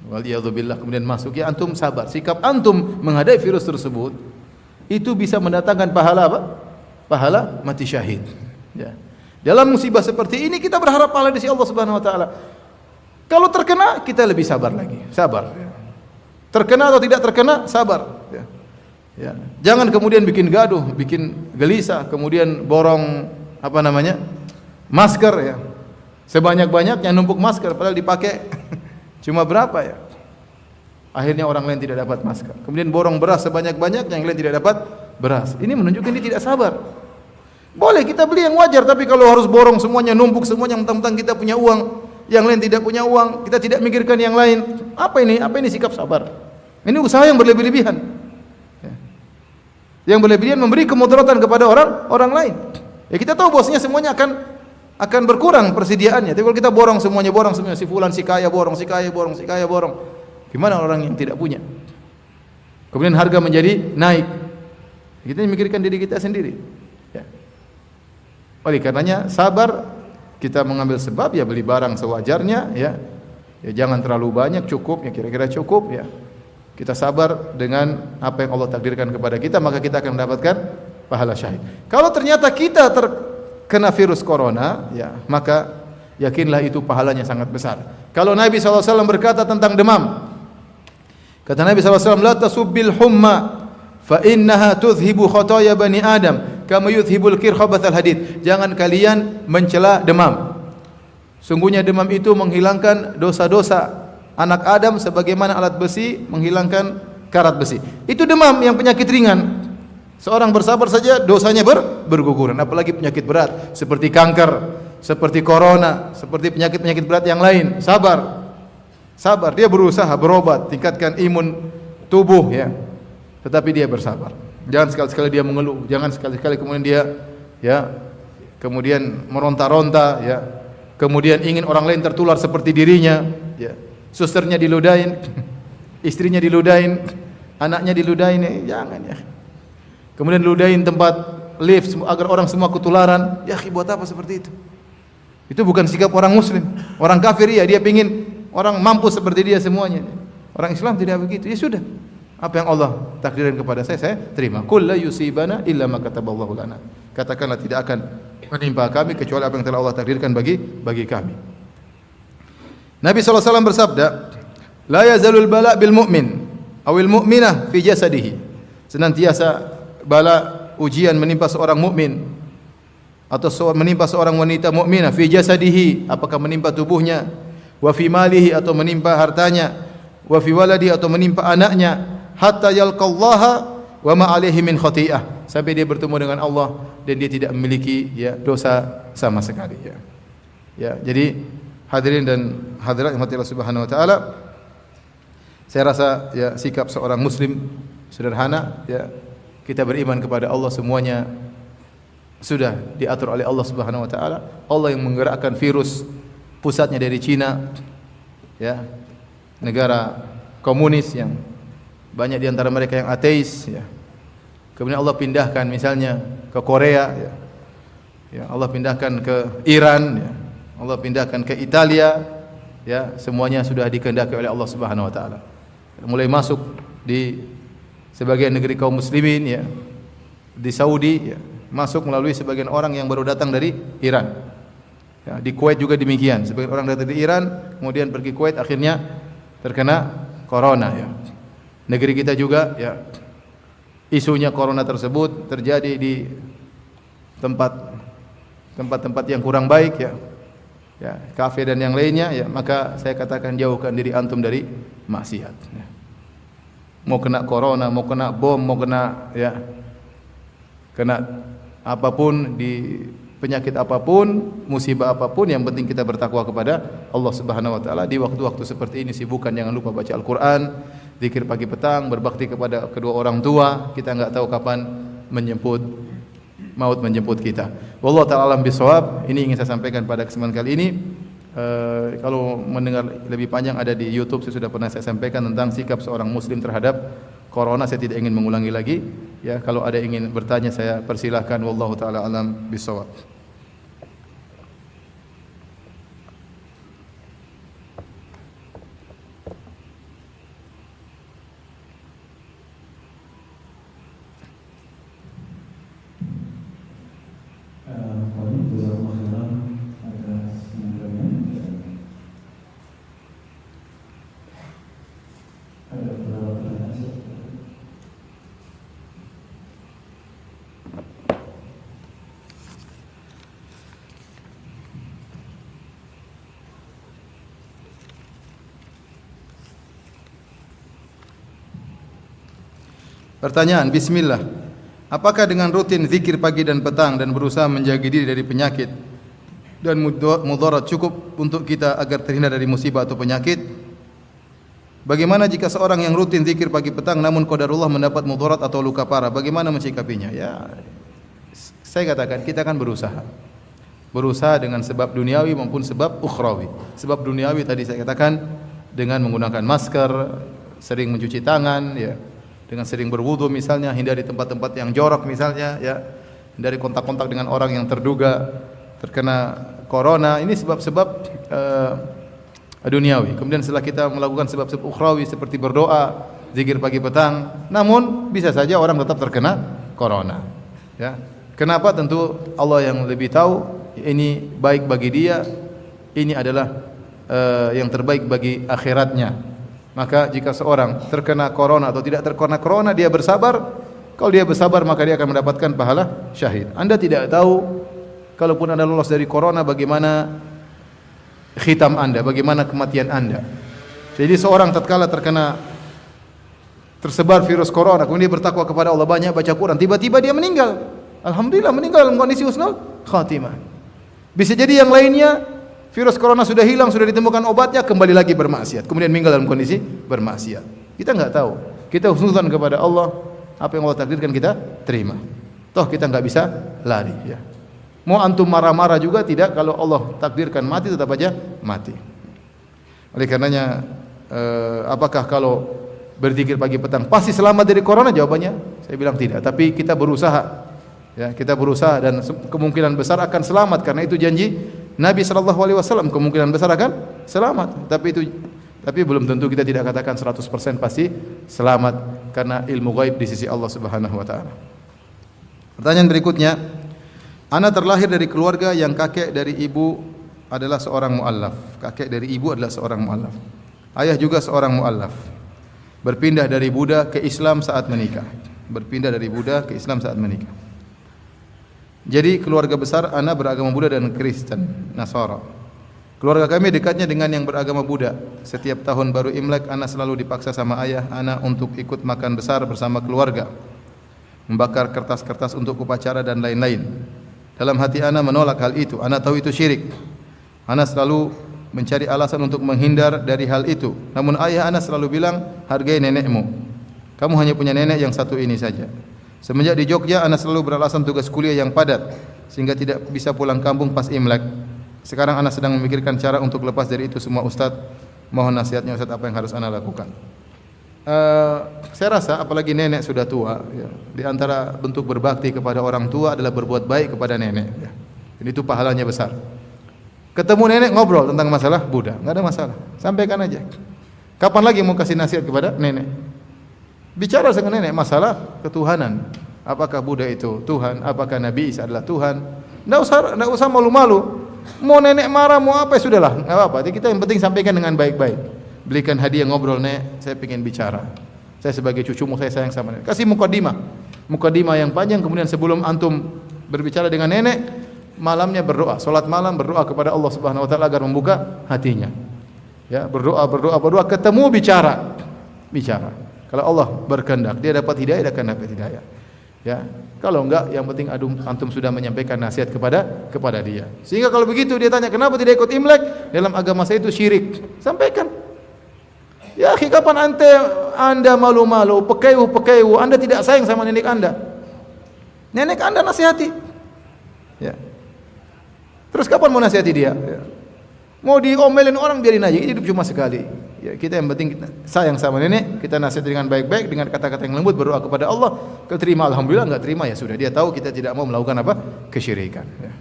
waliyadzubillah, kemudian masuk, ya antum sabar. Sikap antum menghadapi virus tersebut itu bisa mendatangkan pahala apa? Pahala mati syahid. Ya. Dalam musibah seperti ini kita berharap pahala di sisi Allah Subhanahu wa taala. Kalau terkena kita lebih sabar lagi. Sabar. Ya. Terkena atau tidak terkena, sabar. Ya. Ya. Jangan kemudian bikin gaduh, bikin gelisah, kemudian borong masker ya. Sebanyak-banyaknya numpuk masker padahal dipakai cuma berapa ya? Akhirnya orang lain tidak dapat masker. Kemudian borong beras sebanyak-banyaknya, yang lain tidak dapat beras. Ini menunjukkan dia tidak sabar. Boleh kita beli yang wajar, tapi kalau harus borong semuanya, numpuk semuanya, mentang-mentang kita punya uang, yang lain tidak punya uang, kita tidak mikirkan yang lain. Apa ini? Apa ini sikap sabar? Ini usaha yang berlebih-lebihan. Yang berlebihan memberi kemudaratan kepada orang lain. Ya kita tahu bahwasanya semuanya akan berkurang persediaannya. Tapi kalau kita borong semuanya, si fulan si kaya borong, gimana orang yang tidak punya? Kemudian harga menjadi naik. Kita memikirkan diri kita sendiri. Ya. Oleh karenanya sabar, kita mengambil sebab ya beli barang sewajarnya ya. Ya jangan terlalu banyak, cukup ya kira-kira cukup ya. kita sabar dengan apa yang Allah takdirkan kepada kita, maka kita akan mendapatkan pahala syahid. Kalau ternyata kita terkena virus corona, ya, maka yakinlah itu pahalanya sangat besar. Kalau Nabi SAW berkata tentang demam, kata Nabi SAW, la tasubbil humma fa innaha tudhibu khotoya bani Adam kama yudhibul kir khabathal hadid. Jangan kalian mencela demam. Sungguhnya demam itu menghilangkan dosa-dosa anak Adam sebagaimana alat besi menghilangkan karat besi. Itu demam yang penyakit ringan. Seorang bersabar saja dosanya berguguran, apalagi penyakit berat seperti kanker, seperti corona, seperti penyakit-penyakit berat yang lain. Sabar. Sabar, dia berusaha berobat, tingkatkan imun tubuh, ya. Tetapi dia bersabar. Jangan sekali-sekali dia mengeluh, jangan sekali-sekali kemudian dia, ya, kemudian meronta-ronta, ya. Kemudian ingin orang lain tertular seperti dirinya, ya. Susternya diludahin, istrinya diludahin, anaknya diludahin, ya, jangan, ya. Kemudian ludahin tempat lift agar orang semua ketularan. Ya, buat apa seperti itu? Itu bukan sikap orang muslim. Orang kafir ya, dia pingin orang mampus seperti dia semuanya. Orang Islam tidak begitu. Ya sudah. Apa yang Allah takdirkan kepada saya terima. Qul la yusibana illa ma kataballahu lana. Katakanlah tidak akan menimpa kami kecuali apa yang telah Allah takdirkan bagi kami. Nabi SAW bersabda, la yazalul bala bil mu'min awil mu'minah fi jasadihi. Senantiasa bala ujian menimpa seorang mukmin atau menimpa seorang wanita mukminah fi jasadihi, apakah menimpa tubuhnya, wa fi malihi atau menimpa hartanya, wa fi waladi atau menimpa anaknya, hatta yalqallaha wa ma alaihi min khati'ah, sampai dia bertemu dengan Allah dan dia tidak memiliki, ya, dosa sama sekali, ya. Ya, jadi hadirin dan hadirat yang Allah Subhanahu wa taala, saya rasa, ya, sikap seorang muslim sederhana, ya. Kita beriman kepada Allah, semuanya sudah diatur oleh Allah Subhanahu wa taala. Allah yang menggerakkan virus, pusatnya dari Cina, ya, negara komunis yang banyak di antara mereka yang ateis, ya. Kemudian Allah pindahkan misalnya ke Korea, ya. Ya, Allah pindahkan ke Iran, ya. Allah pindahkan ke Italia, ya, semuanya sudah dikehendaki oleh Allah Subhanahu wa taala. Mulai masuk di sebagian negeri kaum muslimin, ya, di Saudi, ya, masuk melalui sebagian orang yang baru datang dari Iran, ya, di Kuwait juga demikian, sebagian orang datang dari Iran kemudian pergi Kuwait akhirnya terkena corona, ya. Negeri kita juga, ya, isunya corona tersebut terjadi di tempat-tempat yang kurang baik, ya, ya, kafe dan yang lainnya, ya. Maka saya katakan jauhkan diri antum dari maksiat, ya. Mau kena corona, mau kena bom, mau kena, ya, kena apapun, di penyakit apapun, musibah apapun, yang penting kita bertakwa kepada Allah Subhanahu wa taala. Di waktu-waktu seperti ini sibukkan, jangan lupa baca Al-Qur'an, zikir pagi petang, berbakti kepada kedua orang tua. Kita enggak tahu kapan maut menjemput kita. Wallahu ta'ala alam bisawab. Ini ingin saya sampaikan pada kesempatan kali ini. Kalau mendengar lebih panjang ada di YouTube, sudah pernah saya sampaikan tentang sikap seorang muslim terhadap corona. Saya tidak ingin mengulangi lagi, ya. Kalau ada yang ingin bertanya saya persilahkan. Wallahu taala alam bisawab. Pertanyaan, bismillah. Apakah dengan rutin zikir pagi dan petang dan berusaha menjaga diri dari penyakit dan mudarat cukup untuk kita agar terhindar dari musibah atau penyakit? Bagaimana jika seorang yang rutin zikir pagi petang namun qadarullah mendapat mudarat atau luka parah? Bagaimana mensikapinya? Ya, saya katakan kita akan berusaha dengan sebab duniawi maupun sebab ukhrawi. Sebab duniawi tadi saya katakan dengan menggunakan masker, sering mencuci tangan, ya, dengan sering berwudu misalnya, hindari tempat-tempat yang jorok misalnya, ya, hindari kontak-kontak dengan orang yang terduga terkena corona. Ini sebab-sebab duniawi. Kemudian setelah kita melakukan sebab-sebab ukhrawi seperti berdoa, zikir pagi petang, namun bisa saja orang tetap terkena corona. Ya. Kenapa? Tentu Allah yang lebih tahu. Ini baik bagi dia, ini adalah yang terbaik bagi akhiratnya. Maka jika seorang terkena corona atau tidak terkena corona, dia bersabar. Kalau dia bersabar, maka dia akan mendapatkan pahala syahid. Anda tidak tahu, kalaupun Anda lolos dari corona, bagaimana khitam Anda, bagaimana kematian Anda. Jadi seorang tatkala tersebar virus corona, kemudian dia bertakwa kepada Allah, banyak baca Quran, tiba-tiba dia meninggal. Alhamdulillah meninggal dalam kondisi husnul khatimah. Bisa jadi yang lainnya virus corona sudah hilang, sudah ditemukan obatnya, kembali lagi bermaksiat, kemudian meninggal dalam kondisi bermaksiat. Kita enggak tahu. Kita husnudzan kepada Allah, apa yang Allah takdirkan kita terima. Toh kita enggak bisa lari, ya. Mau antum marah-marah juga tidak, kalau Allah takdirkan mati tetap aja mati. Oleh karenanya apakah kalau berzikir pagi petang pasti selamat dari corona? Jawabannya saya bilang tidak, tapi kita berusaha. Ya, kita berusaha dan kemungkinan besar akan selamat karena itu janji Nabi sallallahu alaihi wasallam, kemungkinan besar akan selamat. Tapi belum tentu, kita tidak katakan 100% pasti selamat karena ilmu gaib di sisi Allah Subhanahu wa taala. Pertanyaan berikutnya, ana terlahir dari keluarga yang kakek dari ibu adalah seorang muallaf. Kakek dari ibu adalah seorang muallaf. Ayah juga seorang muallaf. Berpindah dari Buddha ke Islam saat menikah. Berpindah dari Buddha ke Islam saat menikah. Jadi keluarga besar ana beragama Buddha dan Kristen, Nasara. Keluarga kami dekatnya dengan yang beragama Buddha. Setiap tahun baru Imlek, ana selalu dipaksa sama ayah ana untuk ikut makan besar bersama keluarga, membakar kertas-kertas untuk upacara dan lain-lain. Dalam hati ana menolak hal itu. Ana tahu itu syirik. Ana selalu mencari alasan untuk menghindar dari hal itu. Namun ayah ana selalu bilang, hargai nenekmu. Kamu hanya punya nenek yang satu ini saja. Semenjak di Jogja, ana selalu beralasan tugas kuliah yang padat, sehingga tidak bisa pulang kampung pas Imlek. Sekarang ana sedang memikirkan cara untuk lepas dari itu semua. Ustaz, mohon nasihatnya Ustaz, apa yang harus ana lakukan? Saya rasa apalagi nenek sudah tua, ya, di antara bentuk berbakti kepada orang tua adalah berbuat baik kepada nenek, ya. Dan itu pahalanya besar. Ketemu nenek ngobrol tentang masalah Buddha, enggak ada masalah. Sampaikan aja. Kapan lagi mau kasih nasihat kepada nenek? Bicara dengan nenek masalah ketuhanan. Apakah Buddha itu Tuhan? Apakah Nabi Isa adalah Tuhan? Enggak usah malu-malu. Mau nenek marah, mau apa, sudahlah, enggak apa-apa. Jadi kita yang penting sampaikan dengan baik-baik. Belikan hadiah, ngobrol, nek, saya ingin bicara. Saya sebagai cucumu, saya sayang sama nenek. Kasih mukadimah yang panjang, kemudian sebelum antum berbicara dengan nenek, malamnya berdoa, salat malam berdoa kepada Allah Subhanahu wa taala agar membuka hatinya. Ya, berdoa, ketemu bicara. Kalau Allah berkehendak, dia dapat hidayah, dia akan dapat hidayah. Ya, kalau enggak, yang penting antum sudah menyampaikan nasihat kepada dia. Sehingga kalau begitu dia tanya, kenapa tidak ikut Imlek? Dalam agama saya itu syirik. Sampaikan. Ya, kapan anda malu-malu, pekeu, anda tidak sayang sama nenek anda. Nenek anda nasihati. Ya. Terus kapan mau nasihati dia? Ya. Mau diomelin orang, biarin aja, hidup cuma sekali. Ya, kita yang penting kita sayang sama nenek, kita nasihati dengan baik-baik, dengan kata-kata yang lembut, berdoa kepada Allah. Keterima, alhamdulillah. Enggak terima, ya sudah, dia tahu kita tidak mau melakukan apa? Kesyirikan. Ya.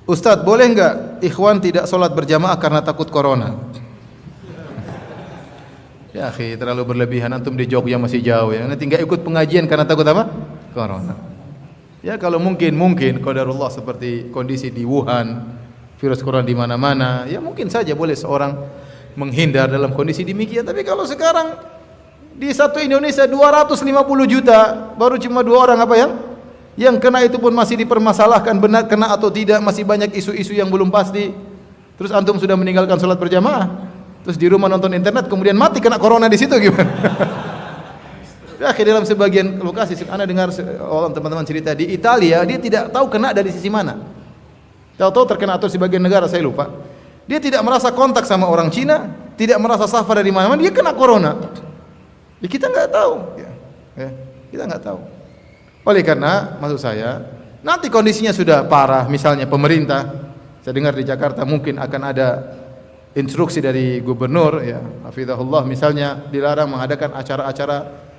Ustaz, boleh enggak ikhwan tidak sholat berjamaah karena takut corona? Ya akhi, terlalu berlebihan. Antum di Jogja masih jauh, ya. Nanti enggak ikut pengajian karena takut apa? Corona. Ya kalau mungkin qadarullah seperti kondisi di Wuhan, virus corona di mana-mana, ya mungkin saja boleh seorang menghindar dalam kondisi demikian. Tapi kalau sekarang di satu Indonesia 250 juta, baru cuma 2 orang apa yang kena, itu pun masih dipermasalahkan benar kena atau tidak, masih banyak isu-isu yang belum pasti. Terus antum sudah meninggalkan sholat berjamaah, terus di rumah nonton internet, kemudian mati kena corona di situ, gimana? Ya, dalam sebagian lokasi, Anda dengar teman-teman cerita di Italia, dia tidak tahu kena dari sisi mana. Tahu-tahu terkena, atau sebagian negara saya lupa. Dia tidak merasa kontak sama orang Cina, tidak merasa safar dari mana-mana, dia kena corona. Ya, kita nggak tahu. Ya, kita nggak tahu. Oleh karena, maksud saya, nanti kondisinya sudah parah, misalnya pemerintah, saya dengar di Jakarta mungkin akan ada instruksi dari gubernur, ya, hafizahullah, misalnya dilarang mengadakan acara-acara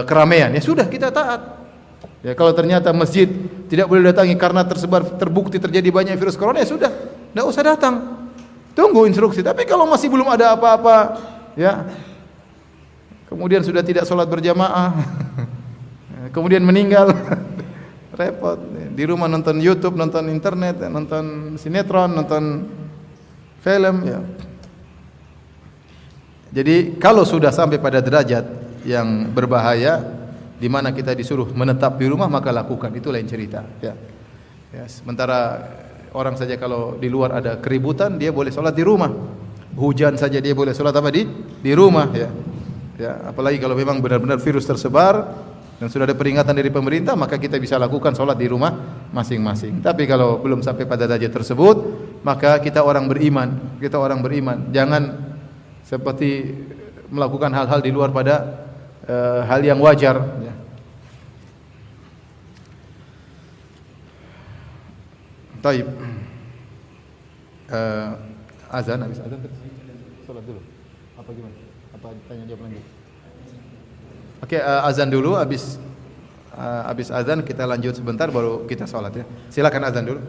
keramaian. Ya sudah, kita taat. Ya, kalau ternyata masjid tidak boleh datangi karena terbukti terjadi banyak virus corona, ya sudah, tidak usah datang. tunggu instruksi. Tapi kalau masih belum ada apa-apa, ya, kemudian sudah tidak sholat berjamaah, kemudian meninggal, repot. Di rumah nonton YouTube, nonton internet, nonton sinetron, nonton film, ya. Jadi kalau sudah sampai pada derajat yang berbahaya, di mana kita disuruh menetap di rumah, maka lakukan, itu lain cerita, ya. Ya, sementara orang saja kalau di luar ada keributan, dia boleh sholat di rumah. Hujan saja dia boleh sholat apa di rumah, ya. Ya, apalagi kalau memang benar-benar virus tersebar dan sudah ada peringatan dari pemerintah, maka kita bisa lakukan sholat di rumah masing-masing. Tapi kalau belum sampai pada derajat tersebut, maka kita orang beriman, jangan seperti melakukan hal-hal di luar pada hal yang wajar, ya. Taib. Azan, habis azan sholat dulu. Apa gimana? Apa tanya jawab lanjut? Oke, azan dulu, habis azan kita lanjut sebentar baru kita sholat, ya. Silakan azan dulu.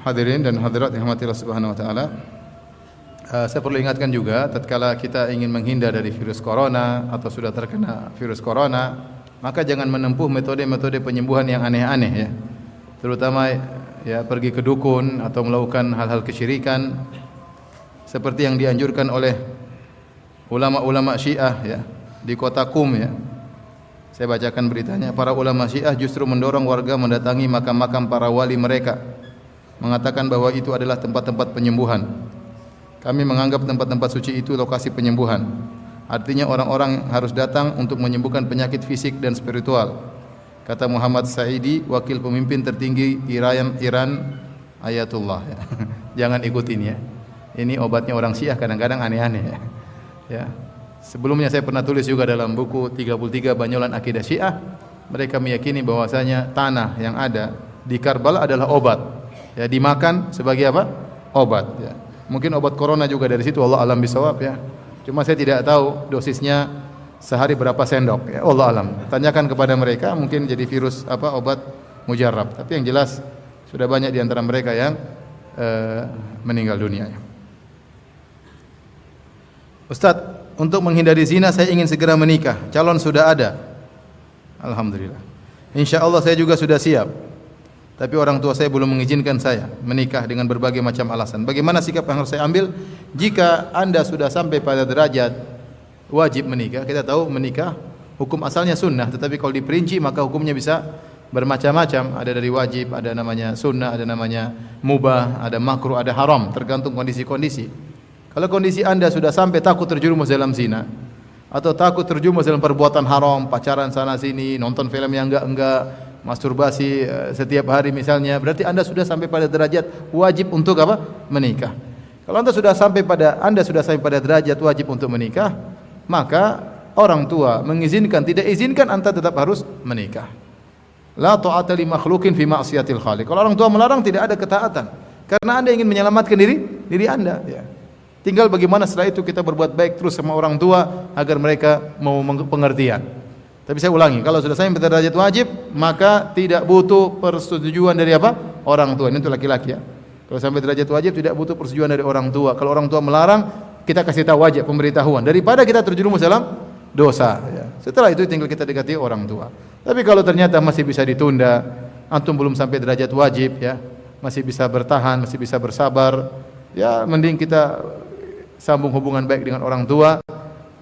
Hadirin dan hadirat yang dirahmati Allah Subhanahu wa taala. Saya perlu ingatkan juga, tatkala kita ingin menghindar dari virus corona atau sudah terkena virus corona, maka jangan menempuh metode-metode penyembuhan yang aneh-aneh, ya. Terutama, ya, pergi ke dukun atau melakukan hal-hal kesyirikan seperti yang dianjurkan oleh ulama-ulama Syiah, ya, di kota Qum, ya. Saya bacakan beritanya. Para ulama Syiah justru mendorong warga mendatangi makam-makam para wali mereka, mengatakan bahwa itu adalah tempat-tempat penyembuhan. Kami menganggap tempat-tempat suci itu lokasi penyembuhan. Artinya orang-orang harus datang untuk menyembuhkan penyakit fisik dan spiritual. Kata Muhammad Sa'idi, wakil pemimpin tertinggi Iran Ayatullah, ya. Jangan ikutin, ya. Ini obatnya orang Syiah, kadang-kadang aneh-aneh, ya. Ya. Sebelumnya saya pernah tulis juga dalam buku 33 Banyolan Akidah Syiah. Mereka meyakini bahwasanya tanah yang ada di Karbala adalah obat. Ya, dimakan sebagai apa? Obat, ya. Mungkin obat corona juga dari situ, Allah alam bisawab, ya. Cuma saya tidak tahu dosisnya sehari berapa sendok, ya. Allah alam. Tanyakan kepada mereka, mungkin jadi virus apa, obat mujarab. Tapi yang jelas sudah banyak di antara mereka yang meninggal dunia, ya. Ustaz, untuk menghindari zina saya ingin segera menikah. Calon sudah ada. Alhamdulillah. Insyaallah saya juga sudah siap. Tapi orang tua saya belum mengizinkan saya menikah dengan berbagai macam alasan. Bagaimana sikap yang harus saya ambil jika Anda sudah sampai pada derajat wajib menikah? Kita tahu menikah hukum asalnya sunnah, tetapi kalau diperinci maka hukumnya bisa bermacam-macam. Ada dari wajib, ada namanya sunnah, ada namanya mubah, ada makruh, ada haram, tergantung kondisi-kondisi. Kalau kondisi Anda sudah sampai takut terjerumus dalam zina atau takut terjerumus dalam perbuatan haram, pacaran sana sini, nonton film yang enggak, masturbasi setiap hari misalnya, berarti Anda sudah sampai pada derajat wajib untuk apa? Menikah. Kalau Anda sudah sampai pada derajat wajib untuk menikah, maka orang tua mengizinkan tidak izinkan Anda tetap harus menikah. La ta'ata li makhluqin fi ma'siyatil khaliq. Kalau orang tua melarang tidak ada ketaatan, karena Anda ingin menyelamatkan diri Anda, ya. Tinggal bagaimana setelah itu kita berbuat baik terus sama orang tua agar mereka mau pengertian. Tapi saya ulangi, kalau sudah sampai pada derajat wajib, maka tidak butuh persetujuan dari apa? Orang tua. Ini untuk laki-laki, ya. Kalau sampai derajat wajib tidak butuh persetujuan dari orang tua. Kalau orang tua melarang, kita kasih tahu wajib pemberitahuan daripada kita terjerumus dalam dosa, ya. Setelah itu tinggal kita dekati orang tua. Tapi kalau ternyata masih bisa ditunda, antum belum sampai derajat wajib, ya, masih bisa bertahan, masih bisa bersabar, ya, mending kita sambung hubungan baik dengan orang tua,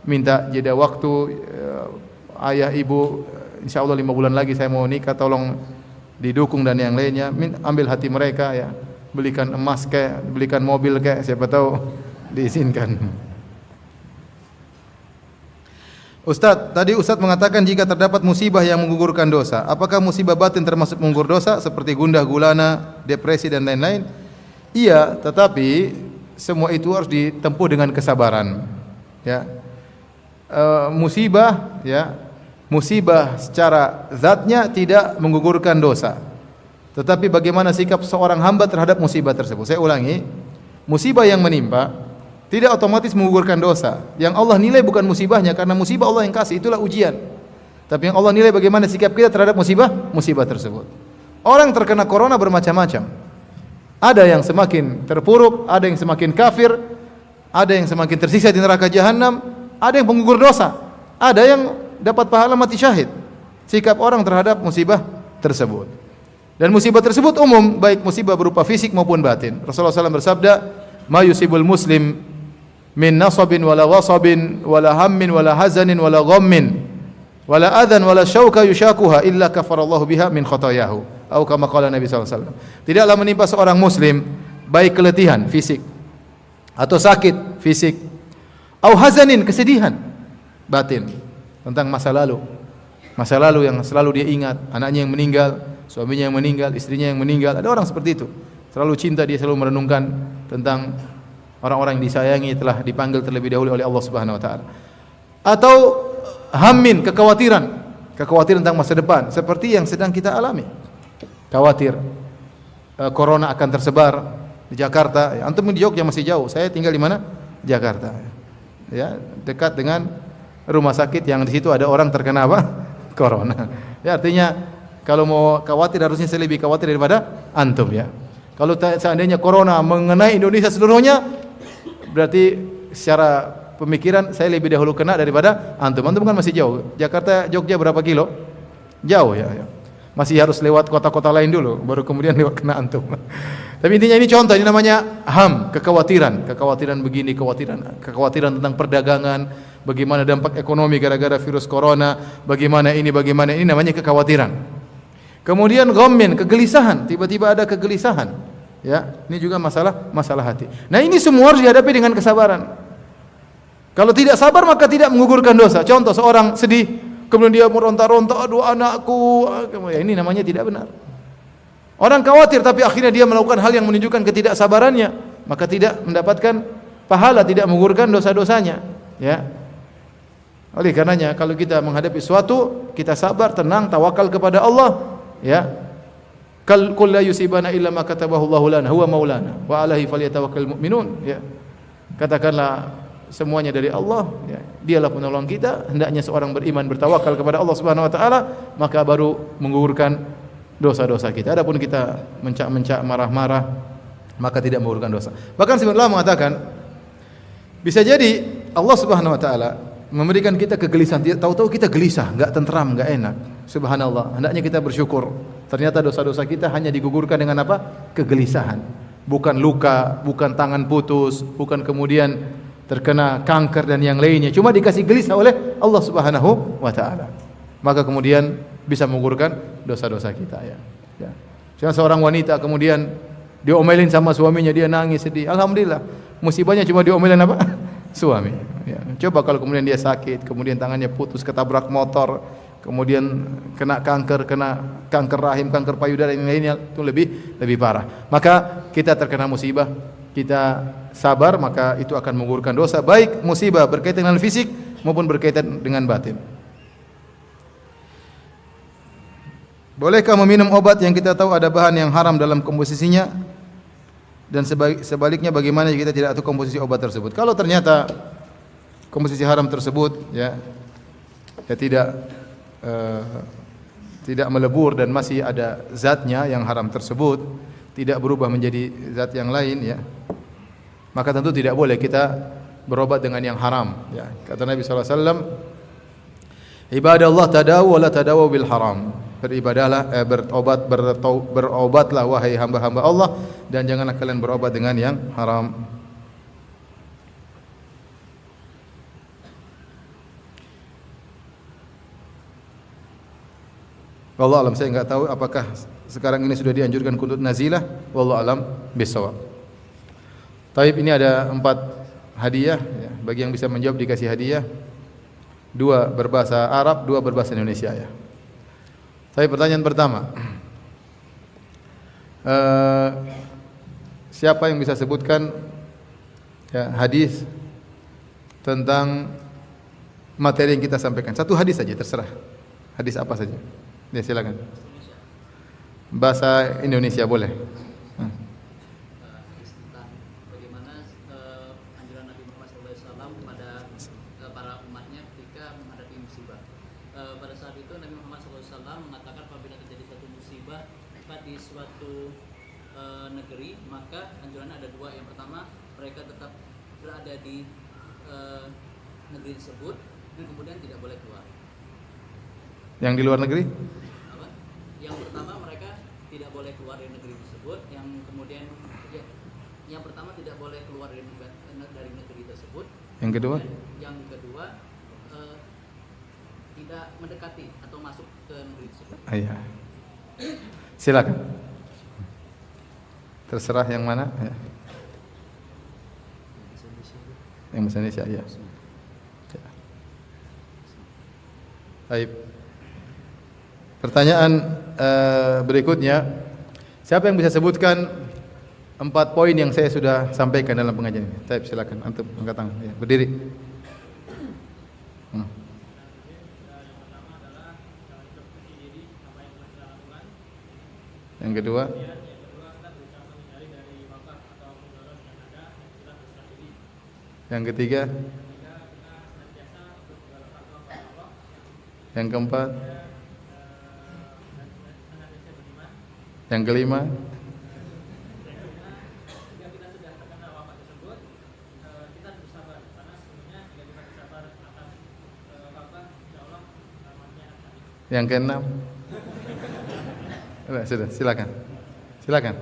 minta jeda waktu. Ayah, ibu, insyaallah 5 bulan lagi saya mau nikah, tolong didukung dan yang lainnya. Ambil hati mereka, ya. Belikan emas kayak, belikan mobil kayak, siapa tahu diizinkan. Ustaz, tadi Ustaz mengatakan jika terdapat musibah yang menggugurkan dosa, apakah musibah batin termasuk menggugur dosa seperti gundah gulana, depresi dan lain-lain? Iya, tetapi semua itu harus ditempuh dengan kesabaran, ya. Musibah, ya, musibah secara zatnya tidak menggugurkan dosa, tetapi bagaimana sikap seorang hamba terhadap musibah tersebut. Saya ulangi, musibah yang menimpa tidak otomatis menggugurkan dosa. Yang Allah nilai bukan musibahnya, karena musibah Allah yang kasih, itulah ujian. Tapi yang Allah nilai bagaimana sikap kita terhadap musibah tersebut. Orang terkena corona bermacam-macam. Ada yang semakin terpuruk, ada yang semakin kafir, ada yang semakin tersiksa di neraka jahanam, ada yang penggugur dosa, ada yang dapat pahala mati syahid. Sikap orang terhadap musibah tersebut. Dan musibah tersebut umum, baik musibah berupa fisik maupun batin. Rasulullah SAW bersabda, "Ma yusibul muslim min nasabin wala wasabin wala hammin wala hazanin wala ghammin wala adhan wala syauka yushakuha illa kafarallahu biha min khotayahu." Atau kama qala Nabi SAW. Tidaklah menimpa seorang muslim baik keletihan fisik atau sakit fisik, au hazanin kesedihan batin tentang masa lalu yang selalu dia ingat, anaknya yang meninggal, suaminya yang meninggal, istrinya yang meninggal. Ada orang seperti itu, selalu cinta, dia selalu merenungkan tentang orang-orang yang disayangi telah dipanggil terlebih dahulu oleh Allah Subhanahu wa taala. Atau hammin, kekhawatiran tentang masa depan seperti yang sedang kita alami. Khawatir corona akan tersebar di Jakarta. Antum di Jogja masih jauh, saya tinggal di mana? Jakarta. Ya, dekat dengan rumah sakit yang di situ ada orang terkena apa? Corona. Ya, artinya kalau mau khawatir harusnya saya lebih khawatir daripada antum ya. Kalau seandainya corona mengenai Indonesia seluruhnya, berarti secara pemikiran saya lebih dahulu kena daripada antum. Antum kan masih jauh. Jakarta Jogja berapa kilo? Jauh ya. Masih harus lewat kota-kota lain dulu, baru kemudian lewat kena antum. Tapi intinya ini contoh, ini namanya ham, kekhawatiran begini, kekhawatiran tentang perdagangan, bagaimana dampak ekonomi gara-gara virus corona, bagaimana ini namanya kekhawatiran. Kemudian ghammin, kegelisahan, tiba-tiba ada kegelisahan. Ya, ini juga masalah hati. Nah, ini semua harus dihadapi dengan kesabaran. Kalau tidak sabar maka tidak menggugurkan dosa. Contoh, seorang sedih, kemudian dia meronta-ronta, aduh anakku, ya, ini namanya tidak benar. Orang khawatir tapi akhirnya dia melakukan hal yang menunjukkan ketidaksabarannya, maka tidak mendapatkan pahala, tidak menggugurkan dosa-dosanya, ya. Oleh karenanya kalau kita menghadapi sesuatu, kita sabar, tenang, tawakal kepada Allah, ya. Qul la yusibana illa ma katabahu Allahu lana huwa maulana wa 'alaihi falyatawakkalul mu'minun, ya. Katakanlah semuanya dari Allah, ya. Dialah penolong kita, hendaknya seorang beriman bertawakal kepada Allah Subhanahu wa taala, maka baru menggugurkan dosa-dosa kita. Adapun kita mencak-mencak, marah-marah, maka tidak menggugurkan dosa. Bahkan sebenarnya mengatakan bisa jadi Allah Subhanahu wa taala memberikan kita kegelisahan, tahu-tahu kita gelisah, enggak tenteram, enggak enak. Subhanallah, hendaknya kita bersyukur. Ternyata dosa-dosa kita hanya digugurkan dengan apa? Kegelisahan. Bukan luka, bukan tangan putus, bukan kemudian terkena kanker dan yang lainnya, cuma dikasih gelisah oleh Allah Subhanahu wa taala. Maka kemudian bisa menggugurkan dosa-dosa kita, ya. Ya. Seorang wanita kemudian diomelin sama suaminya, dia nangis sedih. Alhamdulillah, musibahnya cuma diomelin apa? Suami. Ya. Coba kalau kemudian dia sakit, kemudian tangannya putus ketabrak motor, kemudian kena kanker rahim, kanker payudara dan lainnya, itu lebih parah. Maka kita terkena musibah, kita sabar, maka itu akan menggugurkan dosa, baik musibah berkaitan dengan fisik maupun berkaitan dengan batin. Bolehkah meminum obat yang kita tahu ada bahan yang haram dalam komposisinya? Dan sebaliknya bagaimana jika kita tidak tahu komposisi obat tersebut? Kalau ternyata komposisi haram tersebut ya tidak melebur dan masih ada zatnya yang haram tersebut, tidak berubah menjadi zat yang lain, ya, maka tentu tidak boleh kita berobat dengan yang haram, ya. Kata Nabi SAW, ibadallah tadawu wa la tadawu bil haram. Beribadahlah, berobatlah wahai hamba-hamba Allah, dan janganlah kalian berobat dengan yang haram. Wallahu alam, saya enggak tahu apakah sekarang ini sudah dianjurkan kunut nazilah. Wallahu alam bisawab. Taib, ini ada 4 hadiah, ya. Bagi yang bisa menjawab dikasih hadiah. 2 berbahasa Arab, 2 berbahasa Indonesia, ya. Tapi pertanyaan pertama, siapa yang bisa sebutkan, ya, hadis tentang materi yang kita sampaikan? 1 hadis saja, terserah. Hadis apa saja? Ya, silakan. Bahasa Indonesia boleh. Hadis tentang bagaimana anjuran Nabi Muhammad SAW kepada para umatnya ketika menghadapi musibah. pada saat itu Nabi Muhammad SAW mengatakan apabila terjadi suatu musibah di suatu negeri, maka anjurannya ada dua. Yang pertama, mereka tetap berada di negeri tersebut dan kemudian tidak boleh keluar. Yang di luar negeri? Apa? Yang pertama, mereka tidak boleh keluar dari negeri tersebut. Yang kemudian yang pertama tidak boleh keluar dari negeri tersebut. Yang kedua? Yang kedua tidak mendekati atau masuk ke negeri tersebut. Iya. Silakan. Terserah yang mana? Ya. Yang bahasa Indonesia, ya. Baik. Pertanyaan berikutnya, siapa yang bisa sebutkan 4 poin yang saya sudah sampaikan dalam pengajian ini? Baik, silakan antum angkat tangan. Ya, berdiri. Yang kedua, yang ketiga, yang keempat, yang kelima, yang keenam. Sudah, silakan. Silakan.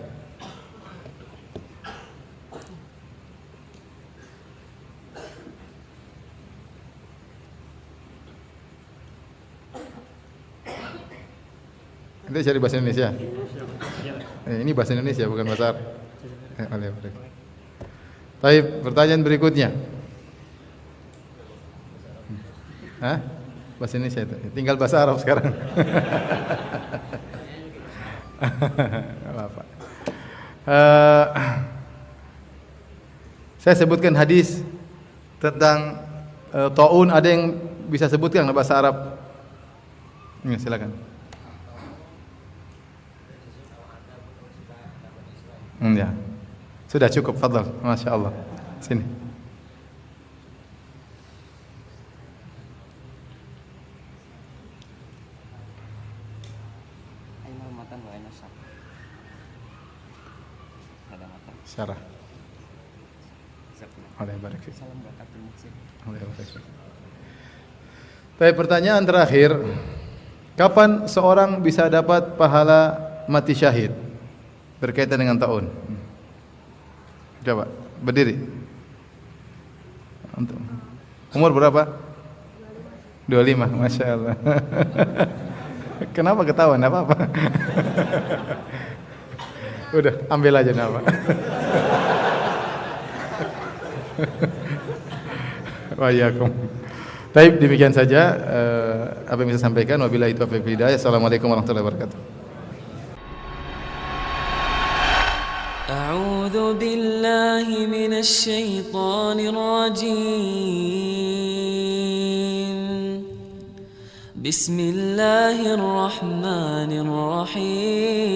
Nanti cari bahasa Indonesia. Ini bahasa Indonesia bukan bahasa Arab. Baik, pertanyaan berikutnya. Hah? Bahasa Indonesia itu. Tinggal bahasa Arab sekarang. Apa? Saya sebutkan hadis tentang taun, ada yang bisa sebutkan bahasa Arab? Ya, silakan. Ya. Sudah cukup, fadhal. Masya Allah. Sini. Syarah. Allah barik fiik. Allah barik fiik. Baik, pertanyaan terakhir. Kapan seorang bisa dapat pahala mati syahid? Berkaitan dengan taun. Coba, berdiri. Umur berapa? 25, Masya Allah. Kenapa ketawa? Tidak apa-apa. Udah, ambil aja nama. Wa'alaikum. Baik, demikian saja apa yang bisa sampaikan. Wabillahi taufiq wal hidayah. Assalamualaikum warahmatullahi wabarakatuh. أعوذ بالله من الشيطان الرجيم بسم الله الرحمن الرحيم